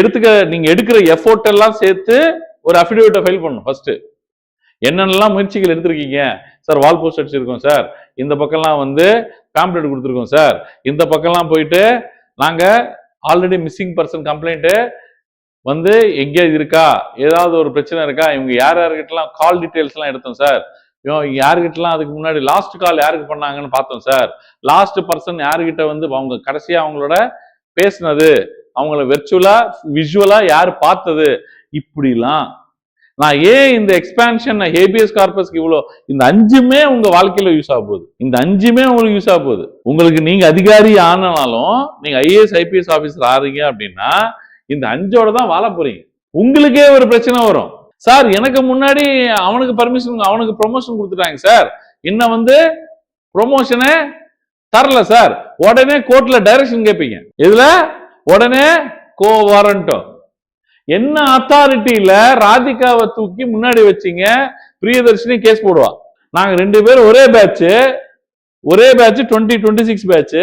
எடுக்கிற எஃபோர்ட் எல்லாம் சேர்த்து ஒரு அஃபிடேவிட்டை ஃபைல் பண்ணணும். ஃபர்ஸ்ட் என்னென்னலாம் முயற்சிகள் எடுத்திருக்கீங்க சார், வால் போஸ்ட் அடிச்சிருக்கோம் சார், இந்த பக்கம்லாம் வந்து பேம்ப்ளெட் கொடுத்துருக்கோம் சார், இந்த பக்கம்லாம் போயிட்டு நாங்க ஆல்ரெடி மிஸ்ஸிங் பர்சன் கம்ப்ளைண்ட் வந்து எங்கே இருக்கா, ஏதாவது ஒரு பிரச்சனை இருக்கா, இவங்க யார்கிட்டலாம் கால் டீடைல்ஸ் எல்லாம் எடுத்தோம் சார், யாருக்கிட்டலாம் அதுக்கு முன்னாடி லாஸ்ட் கால் யாருக்கு பண்ணாங்கன்னு பார்த்தோம் சார், லாஸ்ட் பர்சன் யாருக்கிட்ட வந்து அவங்க கடைசியா அவங்களோட பேசினது, அவங்கள வெர்ச்சுவலா விஷுவலா யாரு பார்த்தது, இப்படிலாம் நான் ஏன் இந்த எக்ஸ்பான்ஷன் ஹேபியஸ் கார்பஸ்க்கு இவ்வளோ, இந்த 5மே உங்க வாழ்க்கையில யூஸ் ஆக போகுது. இந்த 5மே உங்களுக்கு யூஸ் ஆக போகுது. உங்களுக்கு நீங்க அதிகாரி ஆனாலும், நீங்க ஐஏஎஸ் ஐபிஎஸ் ஆபீசர் ஆறீங்க அப்படின்னா இந்த 5ஓட தான் வாழ போறீங்க. உங்களுக்கே ஒரு பிரச்சனை வரும். சார் எனக்கு முன்னாடி அவனுக்கு பர்மிஷன், அவனுக்கு ப்ரொமோஷன் கொடுத்துட்டாங்க சார், இன்னும் வந்து ப்ரொமோஷனே தரல சார். உடனே கோர்ட்ல டைரக்ஷன் கேட்பீங்க. இதுல உடனே கோ வாரண்டோ. என்ன அத்தாரிட்டியில ராதிகாவை தூக்கி முன்னாடி வச்சீங்க, பிரியதர்ஷினி கேஸ் போடுவா. நாங்க 2 பேரும் ஒரே பேட்ச் 2026 பேட்ச்.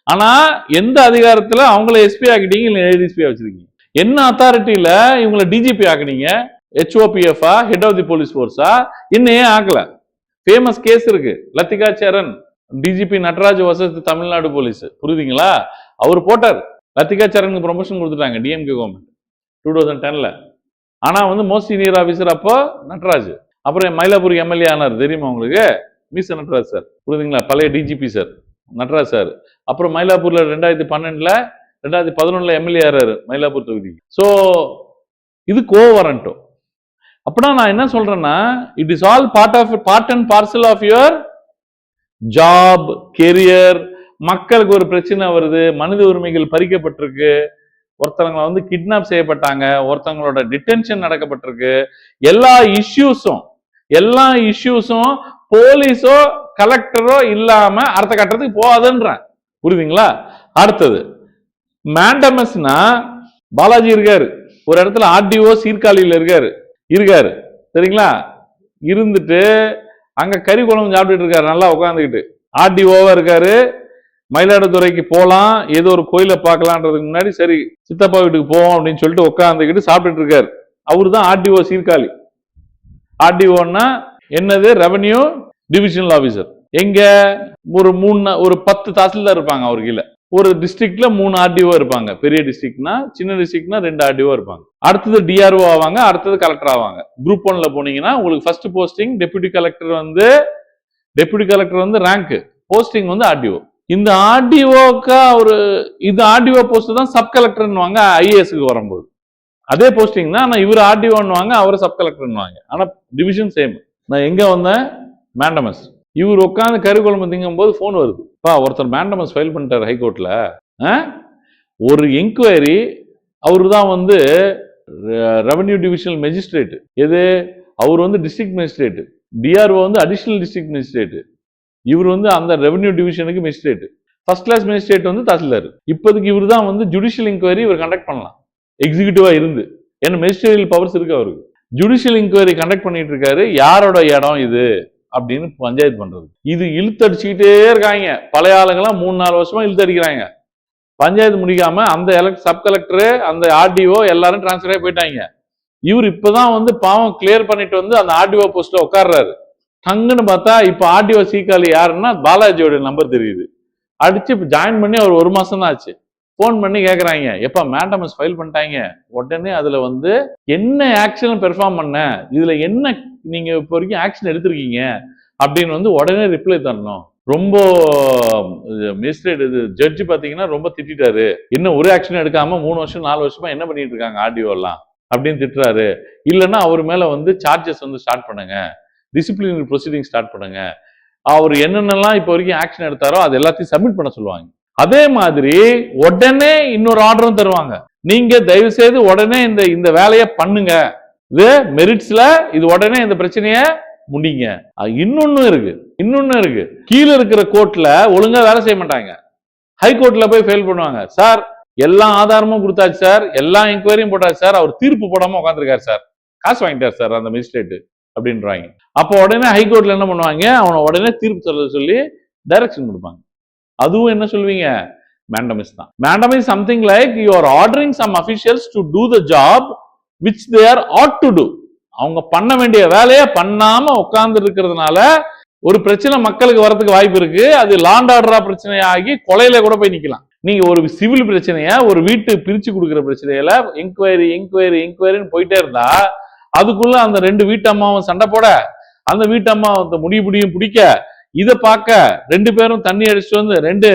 ஆனா எந்த அதிகாரத்துல அவங்கள எஸ்பி ஆக்கிட்டீங்க, இல்ல ஏடிஎஸ்பி வச்சிருக்கீங்க? என்ன அத்தாரிட்டியில இவங்களை டிஜிபி ஆக்குனீங்க? HOPF head of the police போர்ஸா? இன்னும் ஏன் ஆக்கல? ஃபேமஸ் கேஸ் இருக்கு, Latika Saran DGP Natraj versus Tamil Nadu police, புரியுதுங்களா? அவர் போட்டார், லத்திகா சரணுக்கு ப்ரொமோஷன் கொடுத்துட்டாங்க டிஎம்கே கவர்மெண்ட் 2010ல. ஆனா வந்து மோஸ்ட் சீனியர் ஆபீசர் அப்போ நட்ராஜ். அப்புறம் மயிலாப்பூர் எம்எல்ஏ ஆனார், தெரியுமா உங்களுக்கு? மிஸ் நட்ராஜ் சார், புரியுதுங்களா? பழைய டிஜிபி சார் நட்ராஜ் சார். அப்புறம் மயிலாப்பூர்ல 2011ல எம்எல்ஏ ஆறாரு மயிலாப்பூர் தொகுதி. சோ இது கோவரண்டோ. அப்படின்னா நான் என்ன சொல்றேன்னா, it is all part and parcel of your job, career. மக்களுக்கு ஒரு பிரச்சனை வருது, மனித உரிமைகள் பறிக்கப்பட்டிருக்கு, ஒருத்தவங்களை வந்து கிட்னாப் செய்யப்பட்டாங்க, ஒருத்தவங்களோட டிடென்ஷன் நடக்கப்பட்டிருக்கு. எல்லா இஷ்யூஸும் போலீஸோ கலெக்டரோ இல்லாம அடுத்த கட்டத்துக்கு போகாதுன்ற, புரியுதுங்களா? அடுத்தது மேண்டமஸ்னா, பாலாஜி இருக்காரு ஒரு இடத்துல, ஆர்டிஓ சீர்காழியில இருக்காரு சரிங்களா? இருந்துட்டு அங்க கறி குழம்பு சாப்பிட்டுட்டு இருக்காரு, நல்லா உட்காந்துக்கிட்டு. ஆர்டிஓவா இருக்காரு, மயிலாடுதுறைக்கு போலாம், ஏதோ ஒரு கோயிலை பார்க்கலான்றதுக்கு முன்னாடி சரி சித்தப்பா வீட்டுக்கு போவோம் அப்படின்னு சொல்லிட்டு உட்காந்துக்கிட்டு சாப்பிட்டுட்டு இருக்காரு. அவரு தான் ஆர்டிஓ சீர்காழி. ஆர்டிஓன்னா என்னது? Revenue divisional officer. எங்க ஒரு 10 தாசில்தார் இருப்பாங்க அவர் கீழே. ஒரு டிஸ்ட்ரிக்ட்ல 3 ஆர்டிஓ இருப்பாங்க. பெரிய டிஸ்ட்ரிக்ட்னா, சின்ன டிஸ்ட்ரிக்ட்னா 2 ஆர்டிஓ இருப்பாங்க. அடுத்தது டிஆர்ஓ ஆவாங்க, அடுத்தது கலெக்டர் ஆவாங்க. குரூப் 1ல போனீங்கன்னா உங்களுக்கு ஃபர்ஸ்ட் போஸ்டிங் டெபுட்டி கலெக்டர் வந்து ரேங்க், போஸ்டிங் வந்து ஆர்டிஓ. இந்த ஆர்டிஓக்கு இது ஆர்டிஓ போஸ்ட் தான் சப் கலெக்டர்னுவாங்க ஐஏஎஸ்க்கு வரும்போது. அதே போஸ்டிங் தான், ஆனா இவர் ஆர்டிஓன்னுவாங்க, அவர் சப் கலெக்டர்னுவாங்க. ஆனா டிவிஷன் சேம். நான் எங்க வந்தேன்? மேண்டமஸ். இவர் உட்காந்து கறி குழம்பு திங்கும் போது போன் வருது, ஒருத்தர் மேண்டமஸ் ஃபைல் பண்ணிட்டார் ஹைகோர்ட்ல. ஒரு என்கொயரி. அவரு தான் வந்து ரெவன்யூ டிவிஷனல் மேஜிஸ்ட்ரேட். எது? அவர் வந்து டிஸ்ட்ரிக்ட் மேஜிஸ்ட்ரேட். டிஆர்ஓ வந்து அடிஷனல் டிஸ்ட்ரிக்ட் மேஜிஸ்ட்ரேட். இவர் வந்து அந்த ரெவன்யூ டிவிஷனுக்கு மேஜிஸ்ட்ரேட். ஃபர்ஸ்ட் கிளாஸ் மேஜிஸ்ட்ரேட் வந்து தாசில்தார். இப்போதைக்கு இவர் தான் வந்து ஜுடிஷியல் இன்கொயரி இவர் கண்டக்ட் பண்ணலாம், எக்ஸிகியூட்டிவா இருந்து. ஏன்னா மேஜிஸ்ட்ரேரியல் பவர்ஸ் இருக்கு அவருக்கு. ஜுடிஷியல் இன்கொயரி கண்டக்ட் பண்ணிட்டு இருக்காரு. யாரோட இடம் இது அப்படின்னு பஞ்சாயத்து பண்றது. இது இழுத்தடிச்சுக்கிட்டே இருக்காங்க. பழைய ஆளுங்கெல்லாம் 3-4 வருஷமா இழுத்தடிக்கிறாங்க. பஞ்சாயத்து முடிக்காம அந்த சப் கலெக்டர், அந்த ஆர்டிஓ எல்லாரும் டிரான்ஸ்பர் ஆகி போயிட்டாங்க. இவர் இப்பதான் வந்து பாவம் கிளியர் பண்ணிட்டு வந்து அந்த ஆர்டிஓ போஸ்ட்ல உட்கார்றாரு. டங்குன்னு பார்த்தா இப்ப ஆர்டிஓ சீக்காளி யாருன்னா பாலாஜியோட நம்பர் தெரியுது. அடிச்சு இப்ப ஜாயின் பண்ணி அவர் 1 மாசம் தான் ஆச்சு. போன் பண்ணி கேக்குறாங்க, எப்ப மேண்டமஸ் ஃபைல் பண்ணிட்டாங்க, உடனே அதுல வந்து என்ன ஆக்ஷன் பெர்ஃபார்ம் பண்ண, இதுல என்ன நீங்க இப்போ வரைக்கும் ஆக்ஷன் எடுத்திருக்கீங்க அப்படின்னு வந்து உடனே ரிப்ளை தரணும். ரொம்ப மேஜிஸ்ட்ரேட் ஜட்ஜி பாத்தீங்கன்னா ரொம்ப திட்டாரு. என்ன ஒரு ஆக்ஷன் எடுக்காம 3 வருஷம் 4 வருஷமா என்ன பண்ணிட்டு இருக்காங்க ஆர்டிஓ எல்லாம் அப்படின்னு திட்டுறாரு. இல்லைன்னா அவர் மேல வந்து சார்ஜஸ் வந்து ஸ்டார்ட் பண்ணுங்க, டிசிப்ளினரி ப்ரொசீடிங் ஸ்டார்ட் பண்ணுங்க. அவர் என்னென்னலாம் இப்போ வரைக்கும் ஆக்ஷன் எடுத்தாரோ அது எல்லாத்தையும் சப்மிட் பண்ண சொல்லுவாங்க. அதே மாதிரி உடனே இன்னொரு ஆர்டரும் தருவாங்க. நீங்க தயவு செய்து உடனே இந்த வேலையை பண்ணுங்க, இது மெரிட்ஸ்ல இது உடனே இந்த பிரச்சனைய முடிங்க. இன்னொன்னு இருக்கு, கீழே இருக்கிற கோர்ட்ல ஒழுங்கா வேலை செய்ய மாட்டாங்க, ஹைகோர்ட்ல போய் ஃபெயில் பண்ணுவாங்க. சார் எல்லா ஆதாரமும் கொடுத்தாச்சு சார், எல்லா என்கொயரியும் போட்டாச்சு சார், அவர் தீர்ப்பு போடாம உட்காந்துருக்காரு சார், காசு வாங்கிட்டார் சார் அந்த மேஜிஸ்ட்ரேட் அப்படின்றாங்க. அப்போ உடனே ஹைகோர்ட்ல என்ன பண்ணுவாங்க, அவனை உடனே தீர்ப்பு சொல்ல சொல்லி டைரக்ஷன் கொடுப்பாங்க. அதுவும் என்ன சொல்லுவீங்க? மேண்டமஸ் தான். Mandamus something like you are ordering some officials to do the job which they are ought to do. அவங்க பண்ண வேண்டிய வேலையை பண்ணாம உட்கார்ந்து இருக்கிறதுனால ஒரு பிரச்சனை மக்களுக்கு வரதுக்கு வாய்ப்பு இருக்கு. அது லாண்ட் ஆர்டரா பிரச்சனை ஆகி கொலையில கூட போய் நிக்கலாம். நீங்க ஒரு சிவில் பிரச்சனைய, ஒரு வீட்டு பிரிச்சு கொடுக்குற பிரச்சனையில என்கொயரின்னு போயிட்டே இருந்தா அதுக்குள்ள அந்த 2 வீட்டு அம்மாவும் சண்டை போட, அந்த வீட்டு அம்மா முடியும் பிடிக்க, இதை பார்க்க 2 பேரும் தண்ணி அடிச்சுட்டு வந்து 2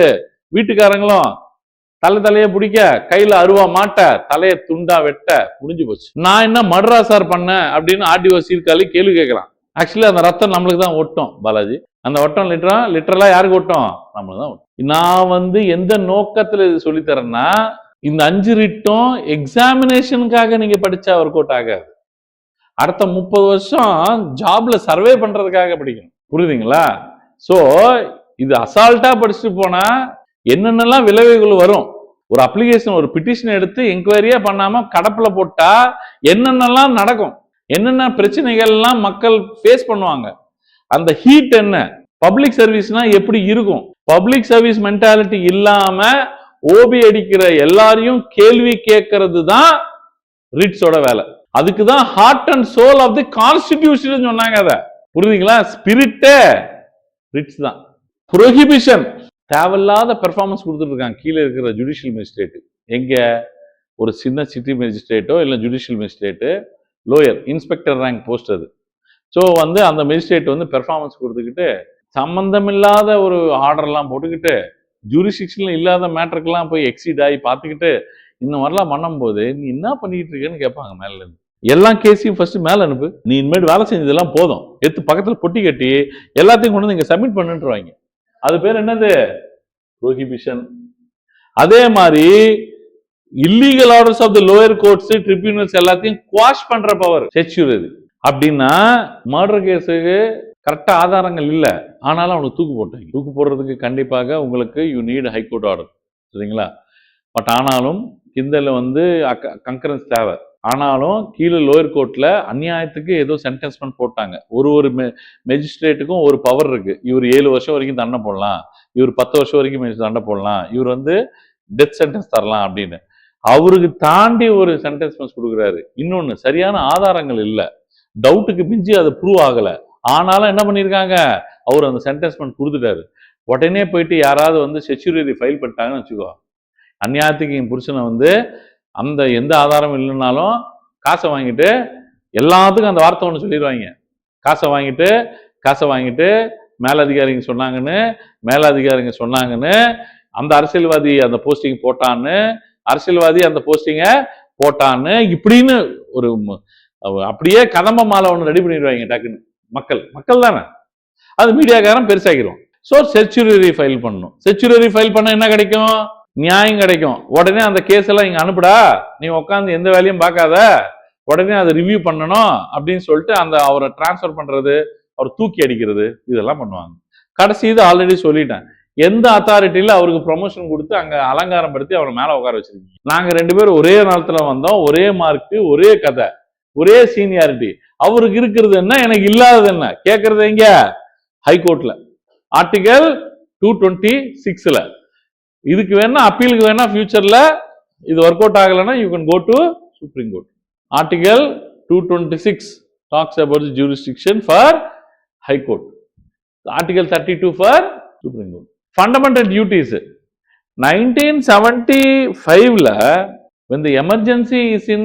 வீட்டுக்காரங்களும் தலையை பிடிக்க, கையில அருவா மாட்ட, தலையை துண்டா வெட்ட, முடிஞ்சு போச்சு. நான் என்ன மர்டரா சார் பண்ணேன் அப்படின்னு ஆர்டிஓ சீர்காழி கேள்வி கேட்கலாம். ஆக்சுவலி அந்த ரத்தம் நம்மளுக்கு தான் ஒட்டும் பாலாஜி. அந்த ஒட்டம் லிட்டரலா யாருக்கு ஒட்டும்? நம்மளுக்கு தான் ஒட்டும். நான் எந்த நோக்கத்துல இது சொல்லித்தரேன்னா, இந்த 5 ரிட்டும் எக்ஸாமினேஷனுக்காக நீங்க படிச்சா ஒர்க் அவுட் ஆகாது. அடுத்த 30 வருஷம் ஜாப்ல சர்வே பண்றதுக்காக படிக்கணும். புரியுதுங்களா? சோ இது அசால்ட்டா படிச்சுட்டு போனா என்னென்னலாம் விளைவுகள் வரும். ஒரு அப்ளிகேஷன், ஒரு பிட்டிஷன் எடுத்து என்கொயரியா பண்ணாம கடப்புல போட்டா என்னென்னலாம் நடக்கும், என்னென்ன பிரச்சனைகள் எல்லாம் மக்கள் ஃபேஸ் பண்ணுவாங்க, அந்த ஹீட் என்ன, பப்ளிக் சர்வீஸ்னா எப்படி இருக்கும், பப்ளிக் சர்வீஸ் மென்டாலிட்டி இல்லாம ஓபி அடிக்கிற எல்லாரையும் கேள்வி கேட்கறது தான் ரிட்ஸோட வேலை. அதுக்கு தான் heart and soul of the constitution சொன்னாங்க. அத புரியுதுங்களா? ஸ்பிரிட்டே ரிட்ஸ் தான். புரோஹிபிஷன், தேவையில்லாத பெர்ஃபார்மன்ஸ் கொடுத்துட்டு இருக்காங்க கீழே இருக்கிற ஜுடிஷியல் மேஜிஸ்ட்ரேட். எங்க ஒரு சின்ன சிட்டி மேஜிஸ்ட்ரேட்டோ இல்லை judicial magistrate, lower inspector rank post அது. ஸோ அந்த மேஜிஸ்ட்ரேட் பெர்ஃபார்மன்ஸ் கொடுத்துக்கிட்டு சம்பந்தமில்லாத ஒரு ஆர்டர்லாம் போட்டுக்கிட்டு ஜூரிஸ்டிக்ஷன்ல இல்லாத மேட்டருக்கெல்லாம் போய் எக்ஸீட் ஆகி பார்த்துக்கிட்டு இந்த மாதிரிலாம் பண்ணும்போது நீ என்ன பண்ணிட்டு இருக்கேன்னு கேட்பாங்க மேல இருந்து. எல்லா கேஸையும் ஃபர்ஸ்ட் மேல அனுப்பு, நீ இனிமேல் வேலை செஞ்சதெல்லாம் போதும், எடுத்து பக்கத்தில் பொட்டி கட்டி எல்லாத்தையும் கொண்டு வந்து இங்க சப்மிட் பண்ணுவாங்க. அது பேர் என்னது? ப்ரோஹிபிஷன். அதே மாதிரி illegal orders of the lower courts, tribunals எல்லாத்தையும் குவாஷ் பண்ற பவர் செக்யூரிட்டி. அப்படின்னா மர்டர் கேஸுக்கு கரெக்டா ஆதாரங்கள் இல்லை, ஆனாலும் அவனுக்கு தூக்கு போட்டாங்க. தூக்கு போடுறதுக்கு கண்டிப்பாக உங்களுக்கு யூ நீட் ஹைகோர்ட் ஆர்டர், சரிங்களா? பட் ஆனாலும் கிண்டல கங்கரன்ஸ் தேவை. ஆனாலும் கீழே லோயர் கோர்ட்ல அநியாயத்துக்கு ஏதோ சென்டென்ஸ்மெண்ட் போட்டாங்க. ஒரு மெஜிஸ்ட்ரேட்டுக்கும் ஒரு பவர் இருக்கு. இவர் 7 வருஷம் வரைக்கும் தண்டனை போடலாம், இவர் 10 வருஷம் வரைக்கும் தண்டனை போடலாம், இவர் டெத் சென்டென்ஸ் தரலாம் அப்படின்னு. அவருக்கு தாண்டி ஒரு சென்டென்ஸ்மெண்ட் கொடுக்குறாரு. இன்னொன்னு, சரியான ஆதாரங்கள் இல்லை, டவுட்டுக்கு மிஞ்சி அது ப்ரூவ் ஆகல, ஆனாலும் என்ன பண்ணிருக்காங்க, அவர் அந்த சென்டென்ஸ்மெண்ட் கொடுத்துட்டாரு. உடனே போயிட்டு யாராவது செக்யூரிட்டி ஃபைல் பண்ணிட்டாங்கன்னு வச்சுக்கோ, அந்நியாயத்துக்கு என் புருஷனை அந்த எந்த ஆதாரம் இல்லைன்னாலும் காசை வாங்கிட்டு எல்லாத்துக்கும் அந்த வார்த்தை ஒன்று சொல்லிடுவாங்க. காசை வாங்கிட்டு மேலதிகாரிங்க சொன்னாங்கன்னு அந்த அரசியல்வாதி அந்த போஸ்டிங் போட்டான்னு, அரசியல்வாதி அந்த போஸ்டிங்கை போட்டான்னு இப்படின்னு ஒரு அப்படியே கதம்ப மாலை ஒன்று ரெடி பண்ணிடுவாங்க டக்குன்னு. மக்கள் தானே, அது மீடியாக்காரன் பெருசாகிடும். ஸோ செக்யூரிட்டி ஃபைல் பண்ணணும். செக்யூரிட்டி ஃபைல் பண்ண என்ன கிடைக்கும்? நியாயம் கிடைக்கும். உடனே அந்த கேஸ் எல்லாம் இங்க அனுப்புடா, நீ உட்காந்து எந்த வேலையும் பார்க்காத, உடனே அதை ரிவ்யூ பண்ணணும் அப்படின்னு சொல்லிட்டு அவரை டிரான்ஸ்ஃபர் பண்றது, அவர் தூக்கி அடிக்கிறது, இதெல்லாம் பண்ணுவாங்க. கடைசி இது ஆல்ரெடி சொல்லிட்டேன், எந்த அத்தாரிட்டியில அவருக்கு ப்ரொமோஷன் கொடுத்து அங்க அலங்காரம் படுத்தி அவரை மேல உட்கார வச்சிருக்கீங்க. நாங்க 2 பேரும் ஒரே நேரத்துல வந்தோம், ஒரே மார்க்கு, ஒரே கதை, ஒரே சீனியாரிட்டி. அவருக்கு இருக்கிறது என்ன, எனக்கு இல்லாதது என்ன? கேட்கறது எங்க? ஹைகோர்ட்ல ஆர்டிகல் 226ல. இதுக்கு வேணா அப்பீலுக்கு வேணா ஃபியூச்சர்ல இது ஒர்க் அவுட் ஆகலைன்னா you can go to supreme court. Article 226 talks about the jurisdiction for high court. Article 32 for supreme court. Fundamental duties. 1975ல when the emergency is in